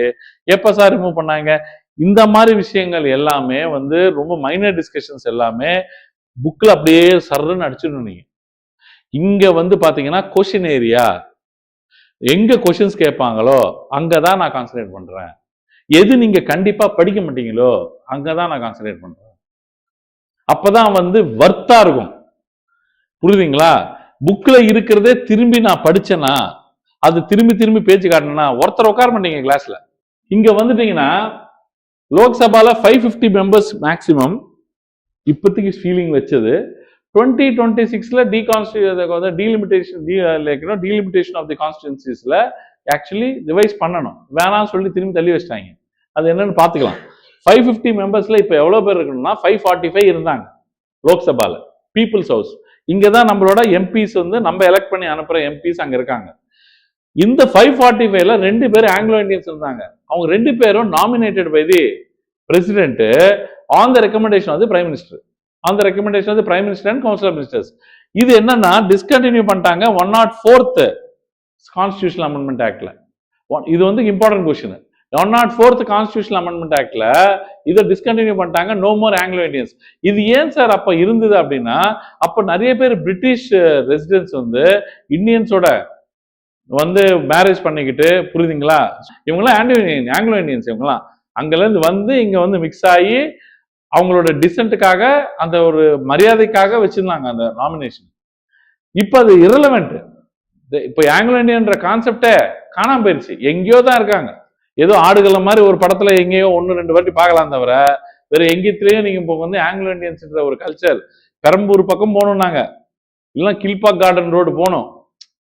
எப்ப சார் ரிமூவ் பண்ணாங்க? இந்த மாதிரி விஷயங்கள் எல்லாமே வந்து ரொம்ப மைனர் டிஸ்கஷன்ஸ் எல்லாமே புக்ல அப்படியே சர்ன்னு அடிச்சிடணும். நீங்க இங்க வந்து பாத்தீங்கன்னா கொஸ்டின் ஏரியா, எங்க கொஸ்டின்ஸ் கேட்பாங்களோ அங்கதான் நான் கான்சன்ட்ரேட் பண்றேன். எது நீங்க கண்டிப்பா படிக்க மாட்டீங்களோ அங்கதான் நான் கான்சன்ட்ரேட் பண்றேன். அப்பதான் வந்து வர்த்தா இருக்கும். புரியுதுங்களா? புக்ல இருக்கிறதே திரும்பி நான் படிச்சேன்னா, அது திரும்பி பேச்சு காட்டினா ஒருத்தர் உட்கார மாட்டீங்க கிளாஸ்ல. இங்க வந்துட்டீங்கன்னா லோக்சபால 550 மெம்பர்ஸ் மேக்சிமம் இப்போதைக்கு ஃபீலிங் வச்சது. 2026ல டீலிமிட்டேஷன் ஆஃப் தி கான்ஸ்டிட்யூன்சிஸ்ல ஆக்சுவலி ரிவைஸ் பண்ணணும். வேணாம்னு சொல்லி திரும்பி தள்ளி வச்சிட்டாங்க. அது என்னன்னு பாத்துக்கலாம். 550 மெம்பர்ஸ்ல இப்ப எவ்வளவு பேர் இருக்கணும்னா 545 இருந்தாங்க லோக்சபால, பீப்புள்ஸ் ஹவுஸ். இங்கதான் நம்மளோட எம்பிஸ் வந்து நம்ம எலெக்ட் பண்ணி அனுப்புற எம்பிஸ் அங்க இருக்காங்க. இந்த 545ல 2 பேர் ஆங்கிலோ இந்தியன்ஸ் இருந்தாங்க. அவங்க 2 பேரும் nominated by the president on the recommendation of the prime minister, on the recommendation of the prime minister and council of ministers. இது என்னன்னா டிஸ்கண்டினியூ பண்ணிட்டாங்க 104th கான்ஸ்டிடியூஷனல் அமெண்ட்மெண்ட் ஆக்ட்ல. இது வந்து important question. 104th constitutional amendment ஆக்ட்ல இதை discontinue பண்ணிட்டாங்க. No more Anglo Indians. இது ஏன் சார் அப்ப இருந்தது அப்படின்னா, அப்ப நிறைய பேர் பிரிட்டிஷ் ரெசிடென்ட்ஸ் வந்து இந்தியன்ஸோட வந்து மேரேஜ் பண்ணிக்கிட்டு, புரியுதுங்களா, இவங்கெல்லாம் ஆங்கிலோ இந்தியன்ஸ், இவங்கெல்லாம் அங்கல இருந்து வந்து இங்க வந்து மிக்ஸ் ஆகி அவங்களோட டிசென்ட்டுக்காக அந்த ஒரு மரியாதைக்காக வச்சிருந்தாங்க அந்த நாமினேஷன். இப்ப அது இரலவெண்ட். இப்ப ஆங்கிலோ இந்தியன்ற கான்செப்டே காணாம போயிருச்சு. எங்கேயோ தான் இருக்காங்க. ஏதோ ஆடுகள மாதிரி ஒரு படத்துல எங்கேயோ 1-2 வாட்டி பார்க்கலாம் தவிர வேற எங்கேயத்திலயும் நீங்க இப்போ வந்து ஆங்கிலோ இந்தியன்ஸ்ன்ற ஒரு கல்ச்சர். பெரம்பூர் பக்கம் போகணும், நாங்க இல்லைன்னா கில்பாக் கார்டன் ரோடு போனோம்,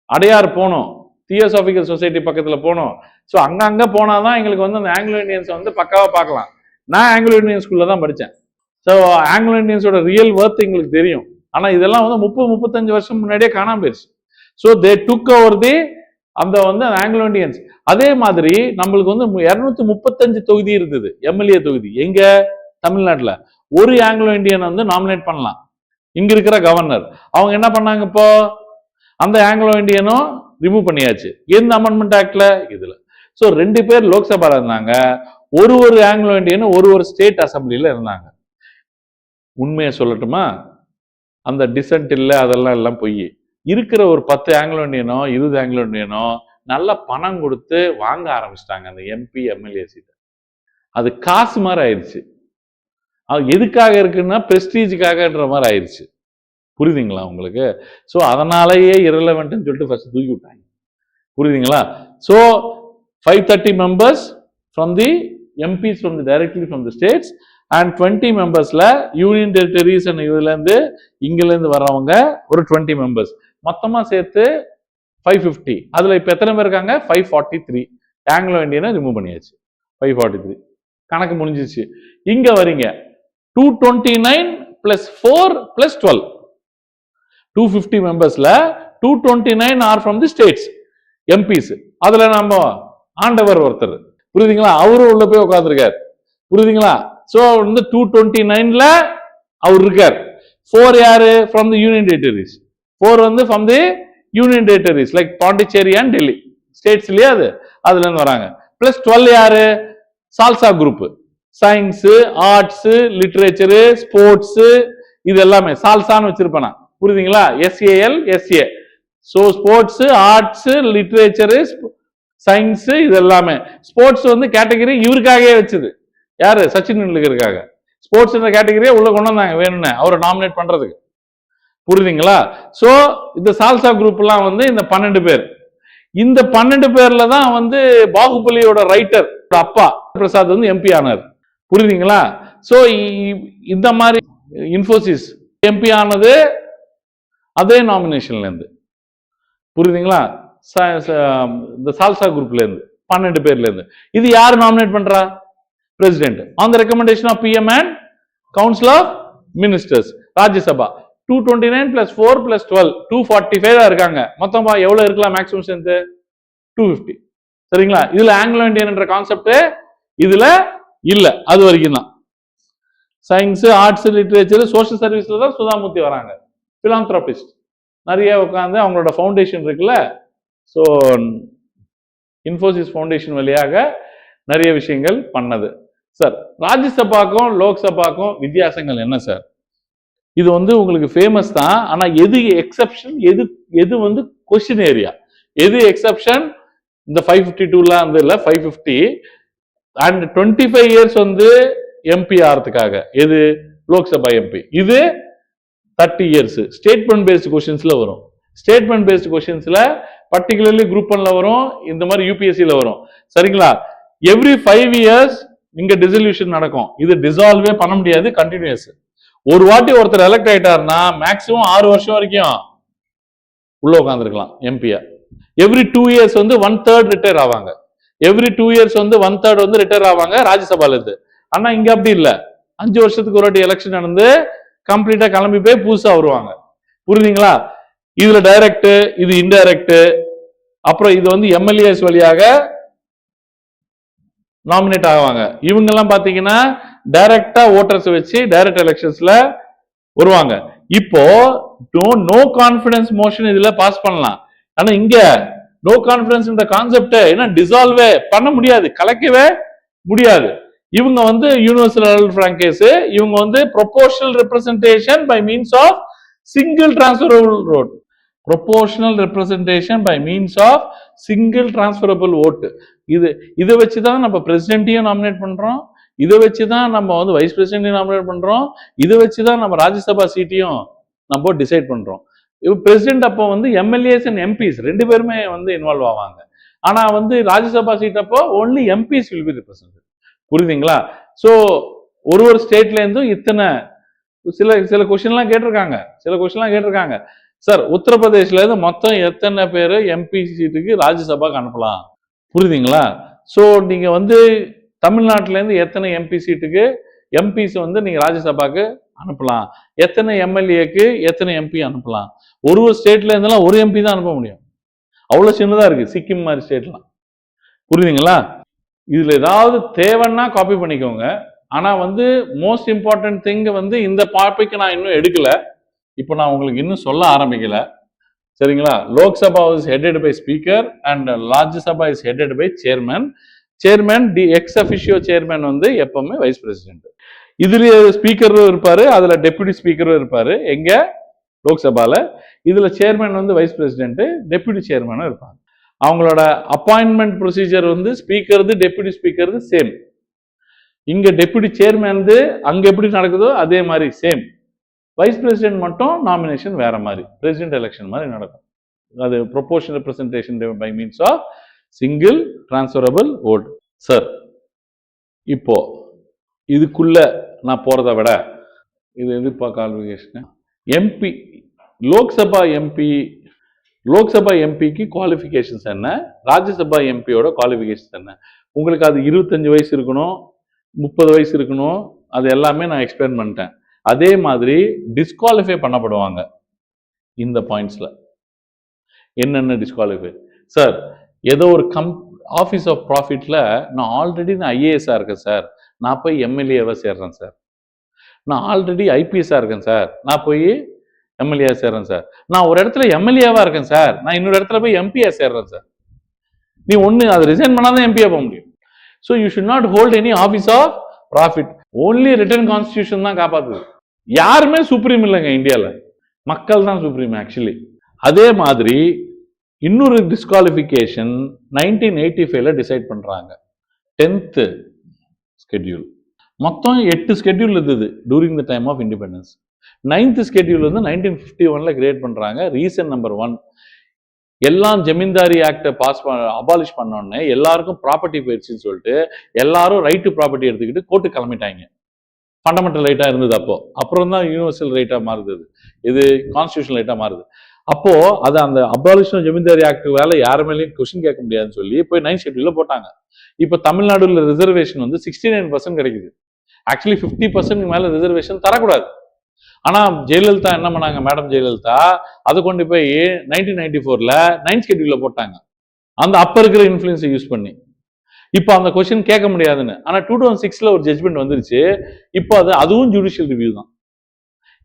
அடையார் போனோம், தியோசாபிக்கல் சொசைட்டி பக்கத்துல போனோம். ஸோ அங்க போனாதான் எங்களுக்கு வந்து அந்த ஆங்கிலோ இந்தியன்ஸ் வந்து பக்காவா பார்க்கலாம். நான் ஆங்கிலோ இந்தியன் ஸ்கூல்ல தான் படித்தேன். ஸோ ஆங்கிலோ இந்தியன்ஸோட ரியல் ஒர்த் எங்களுக்கு தெரியும். ஆனா இதெல்லாம் வந்து 30-35 வருஷம் முன்னாடியே காணாம போயிடுச்சு. So they took over the அந்த வந்து ஆங்கிலோ இந்தியன்ஸ். அதே மாதிரி நம்மளுக்கு வந்து 235 தொகுதி இருந்தது, எம்எல்ஏ தொகுதி. எங்க? தமிழ்நாட்டுல. ஒரு ஆங்கிலோ இந்தியன் வந்து நாமினேட் பண்ணலாம். இங்க இருக்கிற கவர்னர் அவங்க என்ன பண்ணாங்க, இப்போ அந்த ஆங்கிலோ இந்தியனும் ரிமூவ் பண்ணியாச்சு. எந்த அமெண்ட்மெண்ட் ஆக்ட்ல? இதுல. ஸோ 2 பேர் லோக்சபால இருந்தாங்க, ஒரு ஆங்கிலோ இந்தியனும் ஒரு ஸ்டேட் அசம்பிளில இருந்தாங்க. உண்மையை சொல்லட்டுமா, அந்த டிசென்ட் இல்ல, அதெல்லாம் எல்லாம் பொய். இருக்கிற ஒரு 10 ஆங்கிலோ இந்தியனோ 20 ஆங்கிலோ இந்தியனோ நல்ல பணம் கொடுத்து வாங்க ஆரம்பிச்சிட்டாங்க அந்த எம்பி எம்எல்ஏ சீட்டை. அது காசு மாதிரி ஆயிடுச்சு. அது எதுக்காக இருக்குன்னா பிரஸ்டீஜுக்காகன்ற மாதிரி ஆயிடுச்சு. புரியுதுங்களா உங்களுக்கு? ஸோ அதனாலேயே இரலவெண்ட்னு சொல்லிட்டு ஃபர்ஸ்ட் தூக்கி விட்டாங்க. புரியுதுங்களா? So 530 members from the MPs from the directly from the states and 20 membersல யூனியன் டெரிட்டரிஸ் அண்ட் இதுல இருந்து இங்கில இருந்து வர்றவங்க ஒரு 20 members, மொத்தமா சேர்த்து 550. அதுல இப்ப எத்தனை பேர் இருக்காங்க? 543. ஆங்கிலோ இந்தியனை ரிமூவ் பண்ணியாச்சு. 543 கணக்கு முடிஞ்சிச்சு. இங்க வரீங்க 229 plus 4 plus 12, 250 மெம்பர்ஸ்ல 229 are from the states MPs. அதுல நம்ம ஆண்டவர் ஒருத்தர், புரியுதுங்களா, அவரும் உள்ள போய் உட்கார்ந்துருக்காரு. புரியுதுங்களா? சோ வந்து 229ல அவர் இருக்கார். 4 யாரு? From the union territories. 4 வந்து from the union territories like Pondicherry and Delhi states இல்லையா, அதுல இருந்து வராங்க. பிளஸ் 12 யாரு? Salsa group, science, arts, literature, sports, இது எல்லாமே சால்சான்னு வச்சிருப்பேன் நான். புரியுதுங்களா? SAL SA. So sports, arts, literature, science இது எல்லாமே. ஸ்போர்ட்ஸ் வந்து கேட்டகரி இவருக்காகவே வச்சது. யாரு? சச்சின் டெண்டுல்கருக்காக ஸ்போர்ட்ஸ் கேட்டகரியே உள்ள கொண்டு வந்தாங்க வேணும்னு அவரை நாமினேட் பண்றதுக்கு. புரியுதுங்களா? சோ இந்த சால்சா குரூப் எல்லாம் வந்து இந்த 12 பேர். இந்த 12 பேர்ல தான் வந்து பாகுபலியோட ரைட்டர் அப்பா பிரசாத் வந்து எம்பி ஆனார். புரியுதுங்களா? சோ இந்த மாதிரி இன்ஃபோசிஸ் எம்பி ஆனது அதே நாமினேஷன்ல இருந்து. புரியுதுங்களா? இந்த சால்சா குரூப்ல இருந்து 12 பேர்ல இருந்து. இது யார் நாமினேட் பண்றா? President on the recommendation of PM and council of ministers. Rajya Sabha 229 plus 4 plus 12 245 தான் இருக்காங்க. மொத்தமா எவ்வளவு இருக்கலாம் மேக்ஸிமம் ஸ்ட்ரென்த்? 250. சரிங்களா? இதுல ஆங்கிலோ இந்தியன் என்ற கான்செப்ட் இதுல இல்ல. அது வரைக்கும் தான். சயின்ஸ், ஆர்ட்ஸ், லிட்டரேச்சர், சோஷியல் சர்வீஸ்ல தான் சுதாமூர்த்தி வராங்க. பிலாந்த்ரோபிஸ்ட் நிறைய உட்காந்து அவங்களோட ஃபவுண்டேஷன் இருக்குல்ல, ஸோ இன்ஃபோசிஸ் ஃபவுண்டேஷன் வழியாக நிறைய விஷயங்கள் பண்ணது. சார் ராஜ்யசபாக்கும் லோக்சபாக்கும் வித்தியாசங்கள் என்ன சார்? இது வந்து உங்களுக்கு ஃபேமஸ் தான். ஆனா எது எக்ஸெப்ஷன், எது வந்து கொஸ்டின் ஏரியா, எது எக்ஸெப்ஷன்? இந்த 552லாம் வந்து இல்ல 550 அண்ட் 25 இயர்ஸ் வந்து எம்பி ஆறதுக்காக. எது? லோக்சபா எம்பி. இது 30 இயர்ஸ் ஸ்டேட்மெண்ட் பேஸ்ட் கொஸ்டின்ஸ்ல வரும். ஸ்டேட்மெண்ட் பேஸ்ட் கொஸ்டின்ஸ்ல பர்டிகுலர்லி குரூப் 1ல வரும், இந்த மாதிரி யூபிஎஸ்சில வரும். சரிங்களா? எவ்ரி 5 இயர்ஸ் இங்க டிசல்யூஷன் நடக்கும். இது டிசால்வே பண்ண முடியாது, கண்டினியூஸ். ஒரு வாட்டி ஒருத்தர் எலெக்ட் ஆயிட்டாருன்னா மேக்சிமம் 6 வருஷம் வரைக்கும் உள்ள உட்காந்துருக்கலாம் எம்பியா. எவ்ரி 2 இயர்ஸ் வந்து 1/3 ரிட்டையர் ஆவாங்க. எவ்ரி 2 இயர்ஸ் வந்து 1/3 வந்து ரிட்டையர் ஆவாங்க ராஜ்யசபால இருந்து. ஆனா இங்க அப்படி இல்ல. 5 வருஷத்துக்கு ஒரு வாட்டி எலெக்ஷன் நடந்து கம்ப்ளீட்டா கிளம்பி போய் புதுசா வருவாங்க. புரியுதுங்களா? இதுல டைரக்ட், இது இன்டைரக்ட். அப்புறம் இது வந்து எம்எல்ஏஸ் வழியாக நாமினேட் ஆவாங்க. இவங்க எல்லாம் பாத்தீங்கன்னா டைரக்டா ஓட்டர்ஸ் வச்சு டைரக்ட் எலெக்ஷன்ஸ்ல வருவாங்க. இப்போ நோ கான்பிடன்ஸ் மோஷன் இதுல பாஸ் பண்ணலாம். ஆனா இங்க நோ கான்பிடன்ஸ் கான்செப்ட் என்ன டிசால்வே பண்ண முடியாது, கலைக்கவே முடியாது. இவங்க வந்து யூனிவர்சல் ஃபிராங்கேஸ், இவங்க வந்து proportional representation by means of single transferable vote. Proportional representation by means of single transferable vote. இதை வச்சுதான் நம்ம பிரசிடென்ட்டையும் நாமினேட் பண்றோம், இதை வச்சுதான் நம்ம வந்து வைஸ் பிரசிடென்ட்டையும் நாமினேட் பண்றோம், இதை வச்சுதான் நம்ம ராஜ்யசபா சீட்டையும் நம்ம டிசைட் பண்றோம். பிரசிடென்ட் அப்போ வந்து எம்எல்ஏஸ் அண்ட் எம்பிஸ் 2 பேருமே வந்து இன்வால்வ் ஆவாங்க. ஆனா வந்து ராஜ்யசபா சீட் அப்போ only MPs will be represented. புரியுதுங்களா? சோ ஒரு ஸ்டேட்ல இருந்தும் இத்தனை சில கொஸ்டின்லாம் கேட்டிருக்காங்க. சார் உத்தரப்பிரதேஷ்ல இருந்து மொத்தம் எத்தனை பேர் எம்பி சீட்டுக்கு ராஜ்யசபாக்கு அனுப்பலாம்? புரியுதுங்களா? சோ நீங்க வந்து தமிழ்நாட்டில இருந்து எத்தனை எம்பி சீட்டுக்கு எம்பிஸ் வந்து நீங்க ராஜ்யசபாக்கு அனுப்பலாம்? எத்தனை எம்எல்ஏக்கு எத்தனை எம்பி அனுப்பலாம்? ஒரு ஸ்டேட்ல இருந்தெல்லாம் ஒரு எம்பி தான் அனுப்ப முடியும். அவ்வளவு சின்னதா இருக்கு சிக்கிம் மாதிரி ஸ்டேட்லாம். புரியுதுங்களா? இதுல ஏதாவது தேவைன்னா காப்பி பண்ணிக்கோங்க. ஆனா வந்து மோஸ்ட் இம்பார்ட்டன்ட் திங் வந்து இந்த டாபிக் நான் இன்னும் எடுக்கல. இப்போ நான் உங்களுக்கு இன்னும் சொல்ல ஆரம்பிக்கல. சரிங்களா? Lok Sabha is headed by speaker and Rajya Sabha is headed by chairman the ex officio chairman வந்து எப்பவுமே வைஸ் பிரசிடென்ட். இதுல ஸ்பீக்கரும் இருப்பாரு, அதுல டெபுட்டி ஸ்பீக்கரும் இருப்பாரு. எங்க? லோக்சபால. இதுல சேர்மன் வந்து வைஸ் பிரசிடென்ட், டெபுட்டி சேர்மனும் இருப்பாங்க. அவங்களோட அப்பாயின்மெண்ட் ப்ரொசீஜர் வந்து ஸ்பீக்கர் டெபுட்டி ஸ்பீக்கர் சேம். இங்க டெபுட்டி சேர்மன் அங்க எப்படி நடக்குதோ அதே மாதிரி சேம். வைஸ் பிரசிடென்ட் மட்டும் நாமினேஷன் வேற மாதிரி, பிரசிடென்ட் எலெக்ஷன் மாதிரி நடக்கும். அது proportional representation by means of single transferable vote. Sir இப்போ இதுக்குள்ள நான் போறதை விட இது எதிர்ப்பா குவாலிஃபிகேஷன் எம்பி லோக்சபா எம்பிக்கு குவாலிஃபிகேஷன்ஸ் என்ன, ராஜ்யசபா எம்பியோட குவாலிஃபிகேஷன்ஸ் என்ன? உங்களுக்கு அது 25 வயசு இருக்கணும், 30 வயசு இருக்கணும், அது எல்லாமே நான் எக்ஸ்பிளைன் பண்ணிட்டேன். அதே மாதிரி டிஸ்குவாலிஃபை பண்ணப்படுவாங்க இந்த பாயிண்ட்ஸ்ல. என்னென்ன டிஸ்குவாலிஃபை? சார் ஏதோ ஒரு ஆஃபீஸ் ஆஃப் ப்ராஃபிட்ல நான் ஆல்ரெடி ஐஏஎஸ்ஆ இருக்கேன் சார், நான் போய் எம்எல்ஏவா சேர்றேன் சார். நான் ஆல்ரெடி ஐபிஎஸ்ஆ இருக்கேன் சார், நான் போய் எம்எல்ஏ சேர்றேன் சார். நான் ஒரு இடத்துல எம்எல்ஏவா இருக்கேன் சார், நான் இன்னொரு இடத்துல போய் எம்பியா சேர்றேன் சார். நீ ஒண்ணு அதை ரிசைன் பண்ணாதான் எம்பியா போக முடியும். So you should not hold any office of profit. Only written constitution தான் காப்பாத்துது. யாருமே சுப்ரீம் இல்லைங்க இந்தியாவில், மக்கள் தான் சுப்ரீம் ஆக்சுவலி. அதே மாதிரி இன்னொரு டிஸ்குவாலிஃபிகேஷன் 1985ல டிசைட் பண்றாங்க. 10th schedule. மொத்தம் 8 ஸ்கெட்யூல் இருந்தது during the time of independence. 9th schedule வந்து 1951ல கிரியேட் பண்றாங்க. ரீசன் நம்பர் 1, எல்லாம் ஜமீன்தாரி ஆக்டை அபாலிஷ் பண்ண உடனே எல்லாருக்கும் ப்ராப்பர்ட்டி போயிடுச்சுன்னு சொல்லிட்டு எல்லாரும் ரைட் டு ப்ராப்பர்ட்டி எடுத்துக்கிட்டு கோர்ட்டு கிளம்பிட்டாங்க. ஃபண்டமெண்டல் ரைட்டா இருந்தது அப்போ. அப்புறம் தான் யூனிவர்சல் ரைட்டா மாறுது. இது கான்ஸ்டியூஷனல் ரைட்டா மாறுது. அப்போ அது அந்த அபாலிஷன் ஜமீன்தாரி ஆக்ட் வேலை யாரு மேலேயும் கொஸ்டின் கேட்க முடியாதுன்னு சொல்லி போய் 9th ஷெட்யூல்ல போட்டாங்க. இப்போ தமிழ்நாடுல ரிசர்வேஷன் வந்து 69% கிடைக்குது. ஆக்சுவலி 50% மேல ரிசர்வேஷன் தரக்கூடாது. ஆனா ஜெயலலிதா என்ன பண்ணாங்க, மேடம் ஜெயலலிதா அதை கொண்டு போய் 1994ல 9th ஷெட்யூல்ல போட்டாங்க. அந்த அப்ப இருக்கிற இன்ஃபுளுன்ஸை யூஸ் பண்ணி. இப்போ அந்த கொஸ்டின் கேட்க முடியாதுன்னு. ஆனா 2006ல ஒரு ஜட்ஜ்மெண்ட் வந்துருச்சு. இப்போ அதுவும் ஜுடிஷியல் ரிவ்யூ தான்.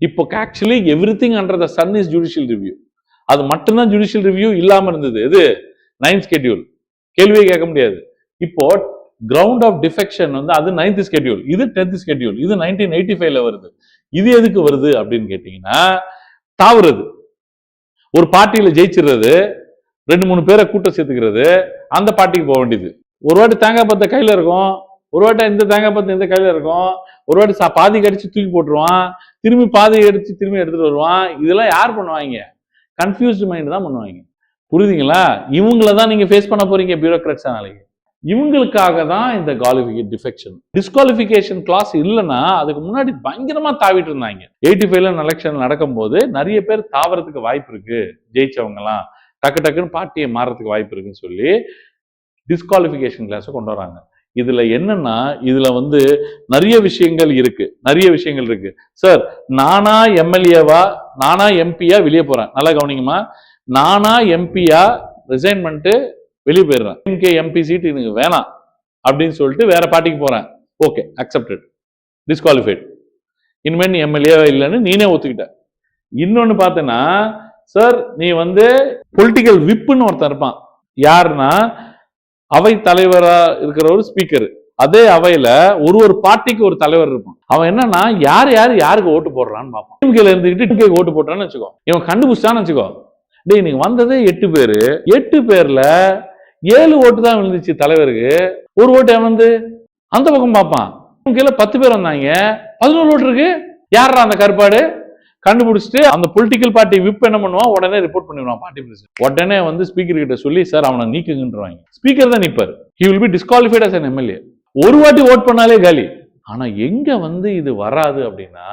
இப்போ actually everything under the sun is judicial review. அது மட்டும்தான் ஜுடிஷியல் ரிவ்யூ இல்லாம இருந்தது. இது 9th ஷெட்யூல், கேள்வியே கேட்க முடியாது. இப்போ கிரவுண்ட் ஆஃப் டிஃபெக்ஷன் வந்து அது 9th ஷெட்யூல், இது 10th ஷெட்யூல், இது 1985ல வருது. இது எதுக்கு வருது அப்படின்னு கேட்டீங்கன்னா, தாவுறது, ஒரு பார்ட்டியில ஜெயிச்சிடுறது, 2-3 பேரை கூட்டம் சேர்த்துக்கிறது, அந்த பார்ட்டிக்கு போக வேண்டியது. ஒரு வாட்டி தேங்காய் பத்த கையில இருக்கும், ஒரு வாட்டி இந்த தேங்காய் பத்து இந்த கையில இருக்கும், ஒரு வாட்டி பாதி கடிச்சு தூக்கி போட்டுருவான், திரும்பி பாதி அடிச்சு திரும்பி எடுத்துட்டு வருவான். இதெல்லாம் யார் பண்ணுவாங்க? கன்ஃபியூஸ்டு மைண்ட் தான் பண்ணுவாங்க. புரியுதுங்களா? இவங்கள தான் நீங்க ஃபேஸ் பண்ண போறீங்க பியூரோக்ராட்ஸ் நாளைக்கு. இவங்களுக்காக தான் இந்த டிஃபெக்ஷன். டிஸ்குவாலிஃபிகேஷன் கிளாஸ் இல்லைன்னா அதுக்கு முன்னாடி பயங்கரமா தாவிட்டு இருந்தாங்க. 85ல எலெக்ஷன் நடக்கும்போது நிறைய பேர் தாவறதுக்கு வாய்ப்பு இருக்கு, ஜெயிச்சவங்க எல்லாம் டக்கு டக்குன்னு பார்ட்டியை மாறதுக்கு வாய்ப்பு இருக்குன்னு சொல்லி டிஸ்குவாலிஃபிகேஷன் கிளாஸ் கொண்டு வராங்க. இதுல என்னன்னா, இதுல வந்து நிறைய விஷயங்கள் இருக்கு. சார், நானா எம்எல்ஏவா நானா எம்பியா வெளியே போறேன், நல்லா கவனிங்கம்மா. நானா எம்பியா ரிசைன் பண்ணிட்டு வெளியே போயிடுறேன், எம்கே எம்பி சீட் எனக்கு வேணாம் அப்படின்னு சொல்லிட்டு வேற பார்ட்டிக்கு போறேன், ஓகே அக்செப்டட், டிஸ்குவாலிஃபைட். இனிமே நீ எம்எல்ஏவா இல்லைன்னு நீனே ஒத்துக்கிட்ட. இன்னொன்னு பார்த்தேன்னா, சார் நீ வந்து பொலிட்டிக்கல் விப்புன்னு ஒருத்தன் இருப்பான். யாருன்னா அவை தலைவரா இருக்கிற ஒரு ஸ்பீக்கர். அதே அவையில ஒரு பார்ட்டிக்கு ஒரு தலைவர் இருப்பான். அவன் என்னன்னா யாருக்கு ஓட்டு போடுறான்னு பார்ப்பான். டிஎம்கேல இருந்துகிட்டு ஓட்டு போட்டான்னு வச்சுக்கோ, இவன் கண்டுபிடிச்சான்னு வச்சுக்கோ, டேய் நீங்க வந்ததே 8 பேரு, 8 பேர்ல 7 ஓட்டு தான் விழுந்துச்சு தலைவருக்கு, ஒரு ஓட்டு வந்து அந்த பக்கம் பார்ப்பான். டிஎம்கேல 10 பேர் வந்தாங்க, 11 ஓட்டு இருக்கு, யாரா அந்த கருப்பாடு கண்டுபிடிச்சிட்டு அந்த பொலிட்டிக்கல் பார்ட்டி விப் என்ன பண்ணுவான், உடனே ரிப்போர்ட் பண்ணிடுவான் பார்ட்டி பிரசிடென்ட். உடனே வந்து ஸ்பீக்கர் கிட்ட சொல்லி, சார் அவனை நீக்குங்கன்றாங்க. ஸ்பீக்கர் தான் நிப்பார். he will be disqualified as an MLA. ஒரு வாட்டி ஓட் பண்ணாலே காலி. ஆனா எங்க வந்து இது வராது அப்படின்னா,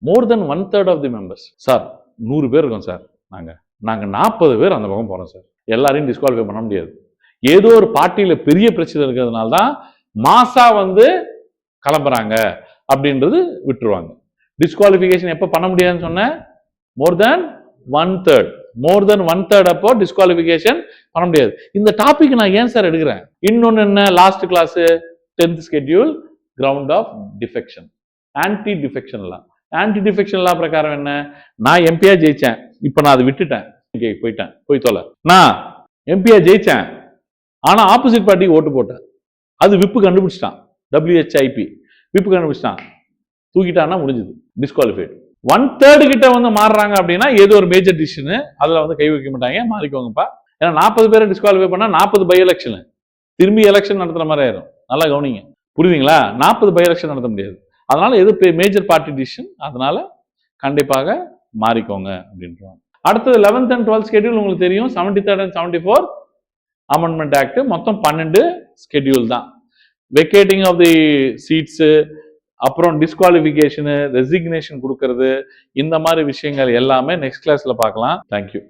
மோர் தென் 1/3 ஆஃப் தி மெம்பர்ஸ். சார் 100 பேர் இருக்கோம் சார், நாங்க 40 பேர் அந்த பக்கம் போறோம் சார், எல்லாரையும் டிஸ்குவாலிஃபை பண்ண முடியாது. ஏதோ ஒரு பார்ட்டியில பெரிய பிரச்சனை இருக்கிறதுனால தான் மாசா வந்து கிளம்புறாங்க அப்படின்றது விட்டுருவாங்க. டிஸ்குவாலிஃபிகேஷன் எப்போ பண்ண முடியாதுன்னு சொன்ன, மோர் தென் 1/3 அப்போ டிஸ்குவாலிஃபிகேஷன் பண்ண முடியாது. இந்த டாபிக் நான் ஏன் சார் எடுக்கிறேன்? இன்னொன்னு என்ன, last class 10th schedule ground of defection, anti defection law. Anti defection law பிரகாரம் என்ன, நான் எம்பியா ஜெயிச்சேன், இப்ப நான் அதை விட்டுட்டேன், போய் தொலை. நான் எம்பியா ஜெயிச்சேன், ஆனா ஆப்போசிட் பார்ட்டிக்கு ஓட்டு போட்டேன், அது விப்பு கண்டுபிடிச்சிட்டான், WHIP விப்பு கண்டுபிடிச்சிட்டான், தூக்கிட்டான்னா முடிஞ்சது, டிஸ்குவாலிஃபைட். 1/3 கிட்ட வந்து மாறுறாங்க அப்படின்னா ஏதோ ஒரு மேஜர் டிசிஷன், அதுல வந்து கை வைக்க மாட்டாங்க, மாறிக்கோங்கப்பா. ஏன்னா 40 பேரை டிஸ்குவாலிஃபை பண்ணா 40 பை எலெக்ஷன், திரும்பி எலெக்ஷன் நடத்துற மாதிரி ஆயிரும். நல்லா கவனிங்க, புரியுதுங்களா? 40 பை எலெக்ஷன் நடத்த முடியாது. அதனால எது மேஜர் பார்ட்டி டிசிஷன், அதனால கண்டிப்பாக மாறிக்கோங்க அப்படின்றாங்க. அடுத்தது 11th and 12th ஸ்கெட்யூல் உங்களுக்கு தெரியும். 73rd and 74th amendment act, மொத்தம் 12 ஸ்கெட்யூல் தான். வெக்கேட்டிங் ஆஃப் தி சீட்ஸ், அப்புறம் டிஸ்குவாலிஃபிகேஷனு, ரெசிக்னேஷன் கொடுக்கறது, இந்த மாதிரி விஷயங்கள் எல்லாமே நெக்ஸ்ட் கிளாஸ்ல பார்க்கலாம். தேங்க்யூ.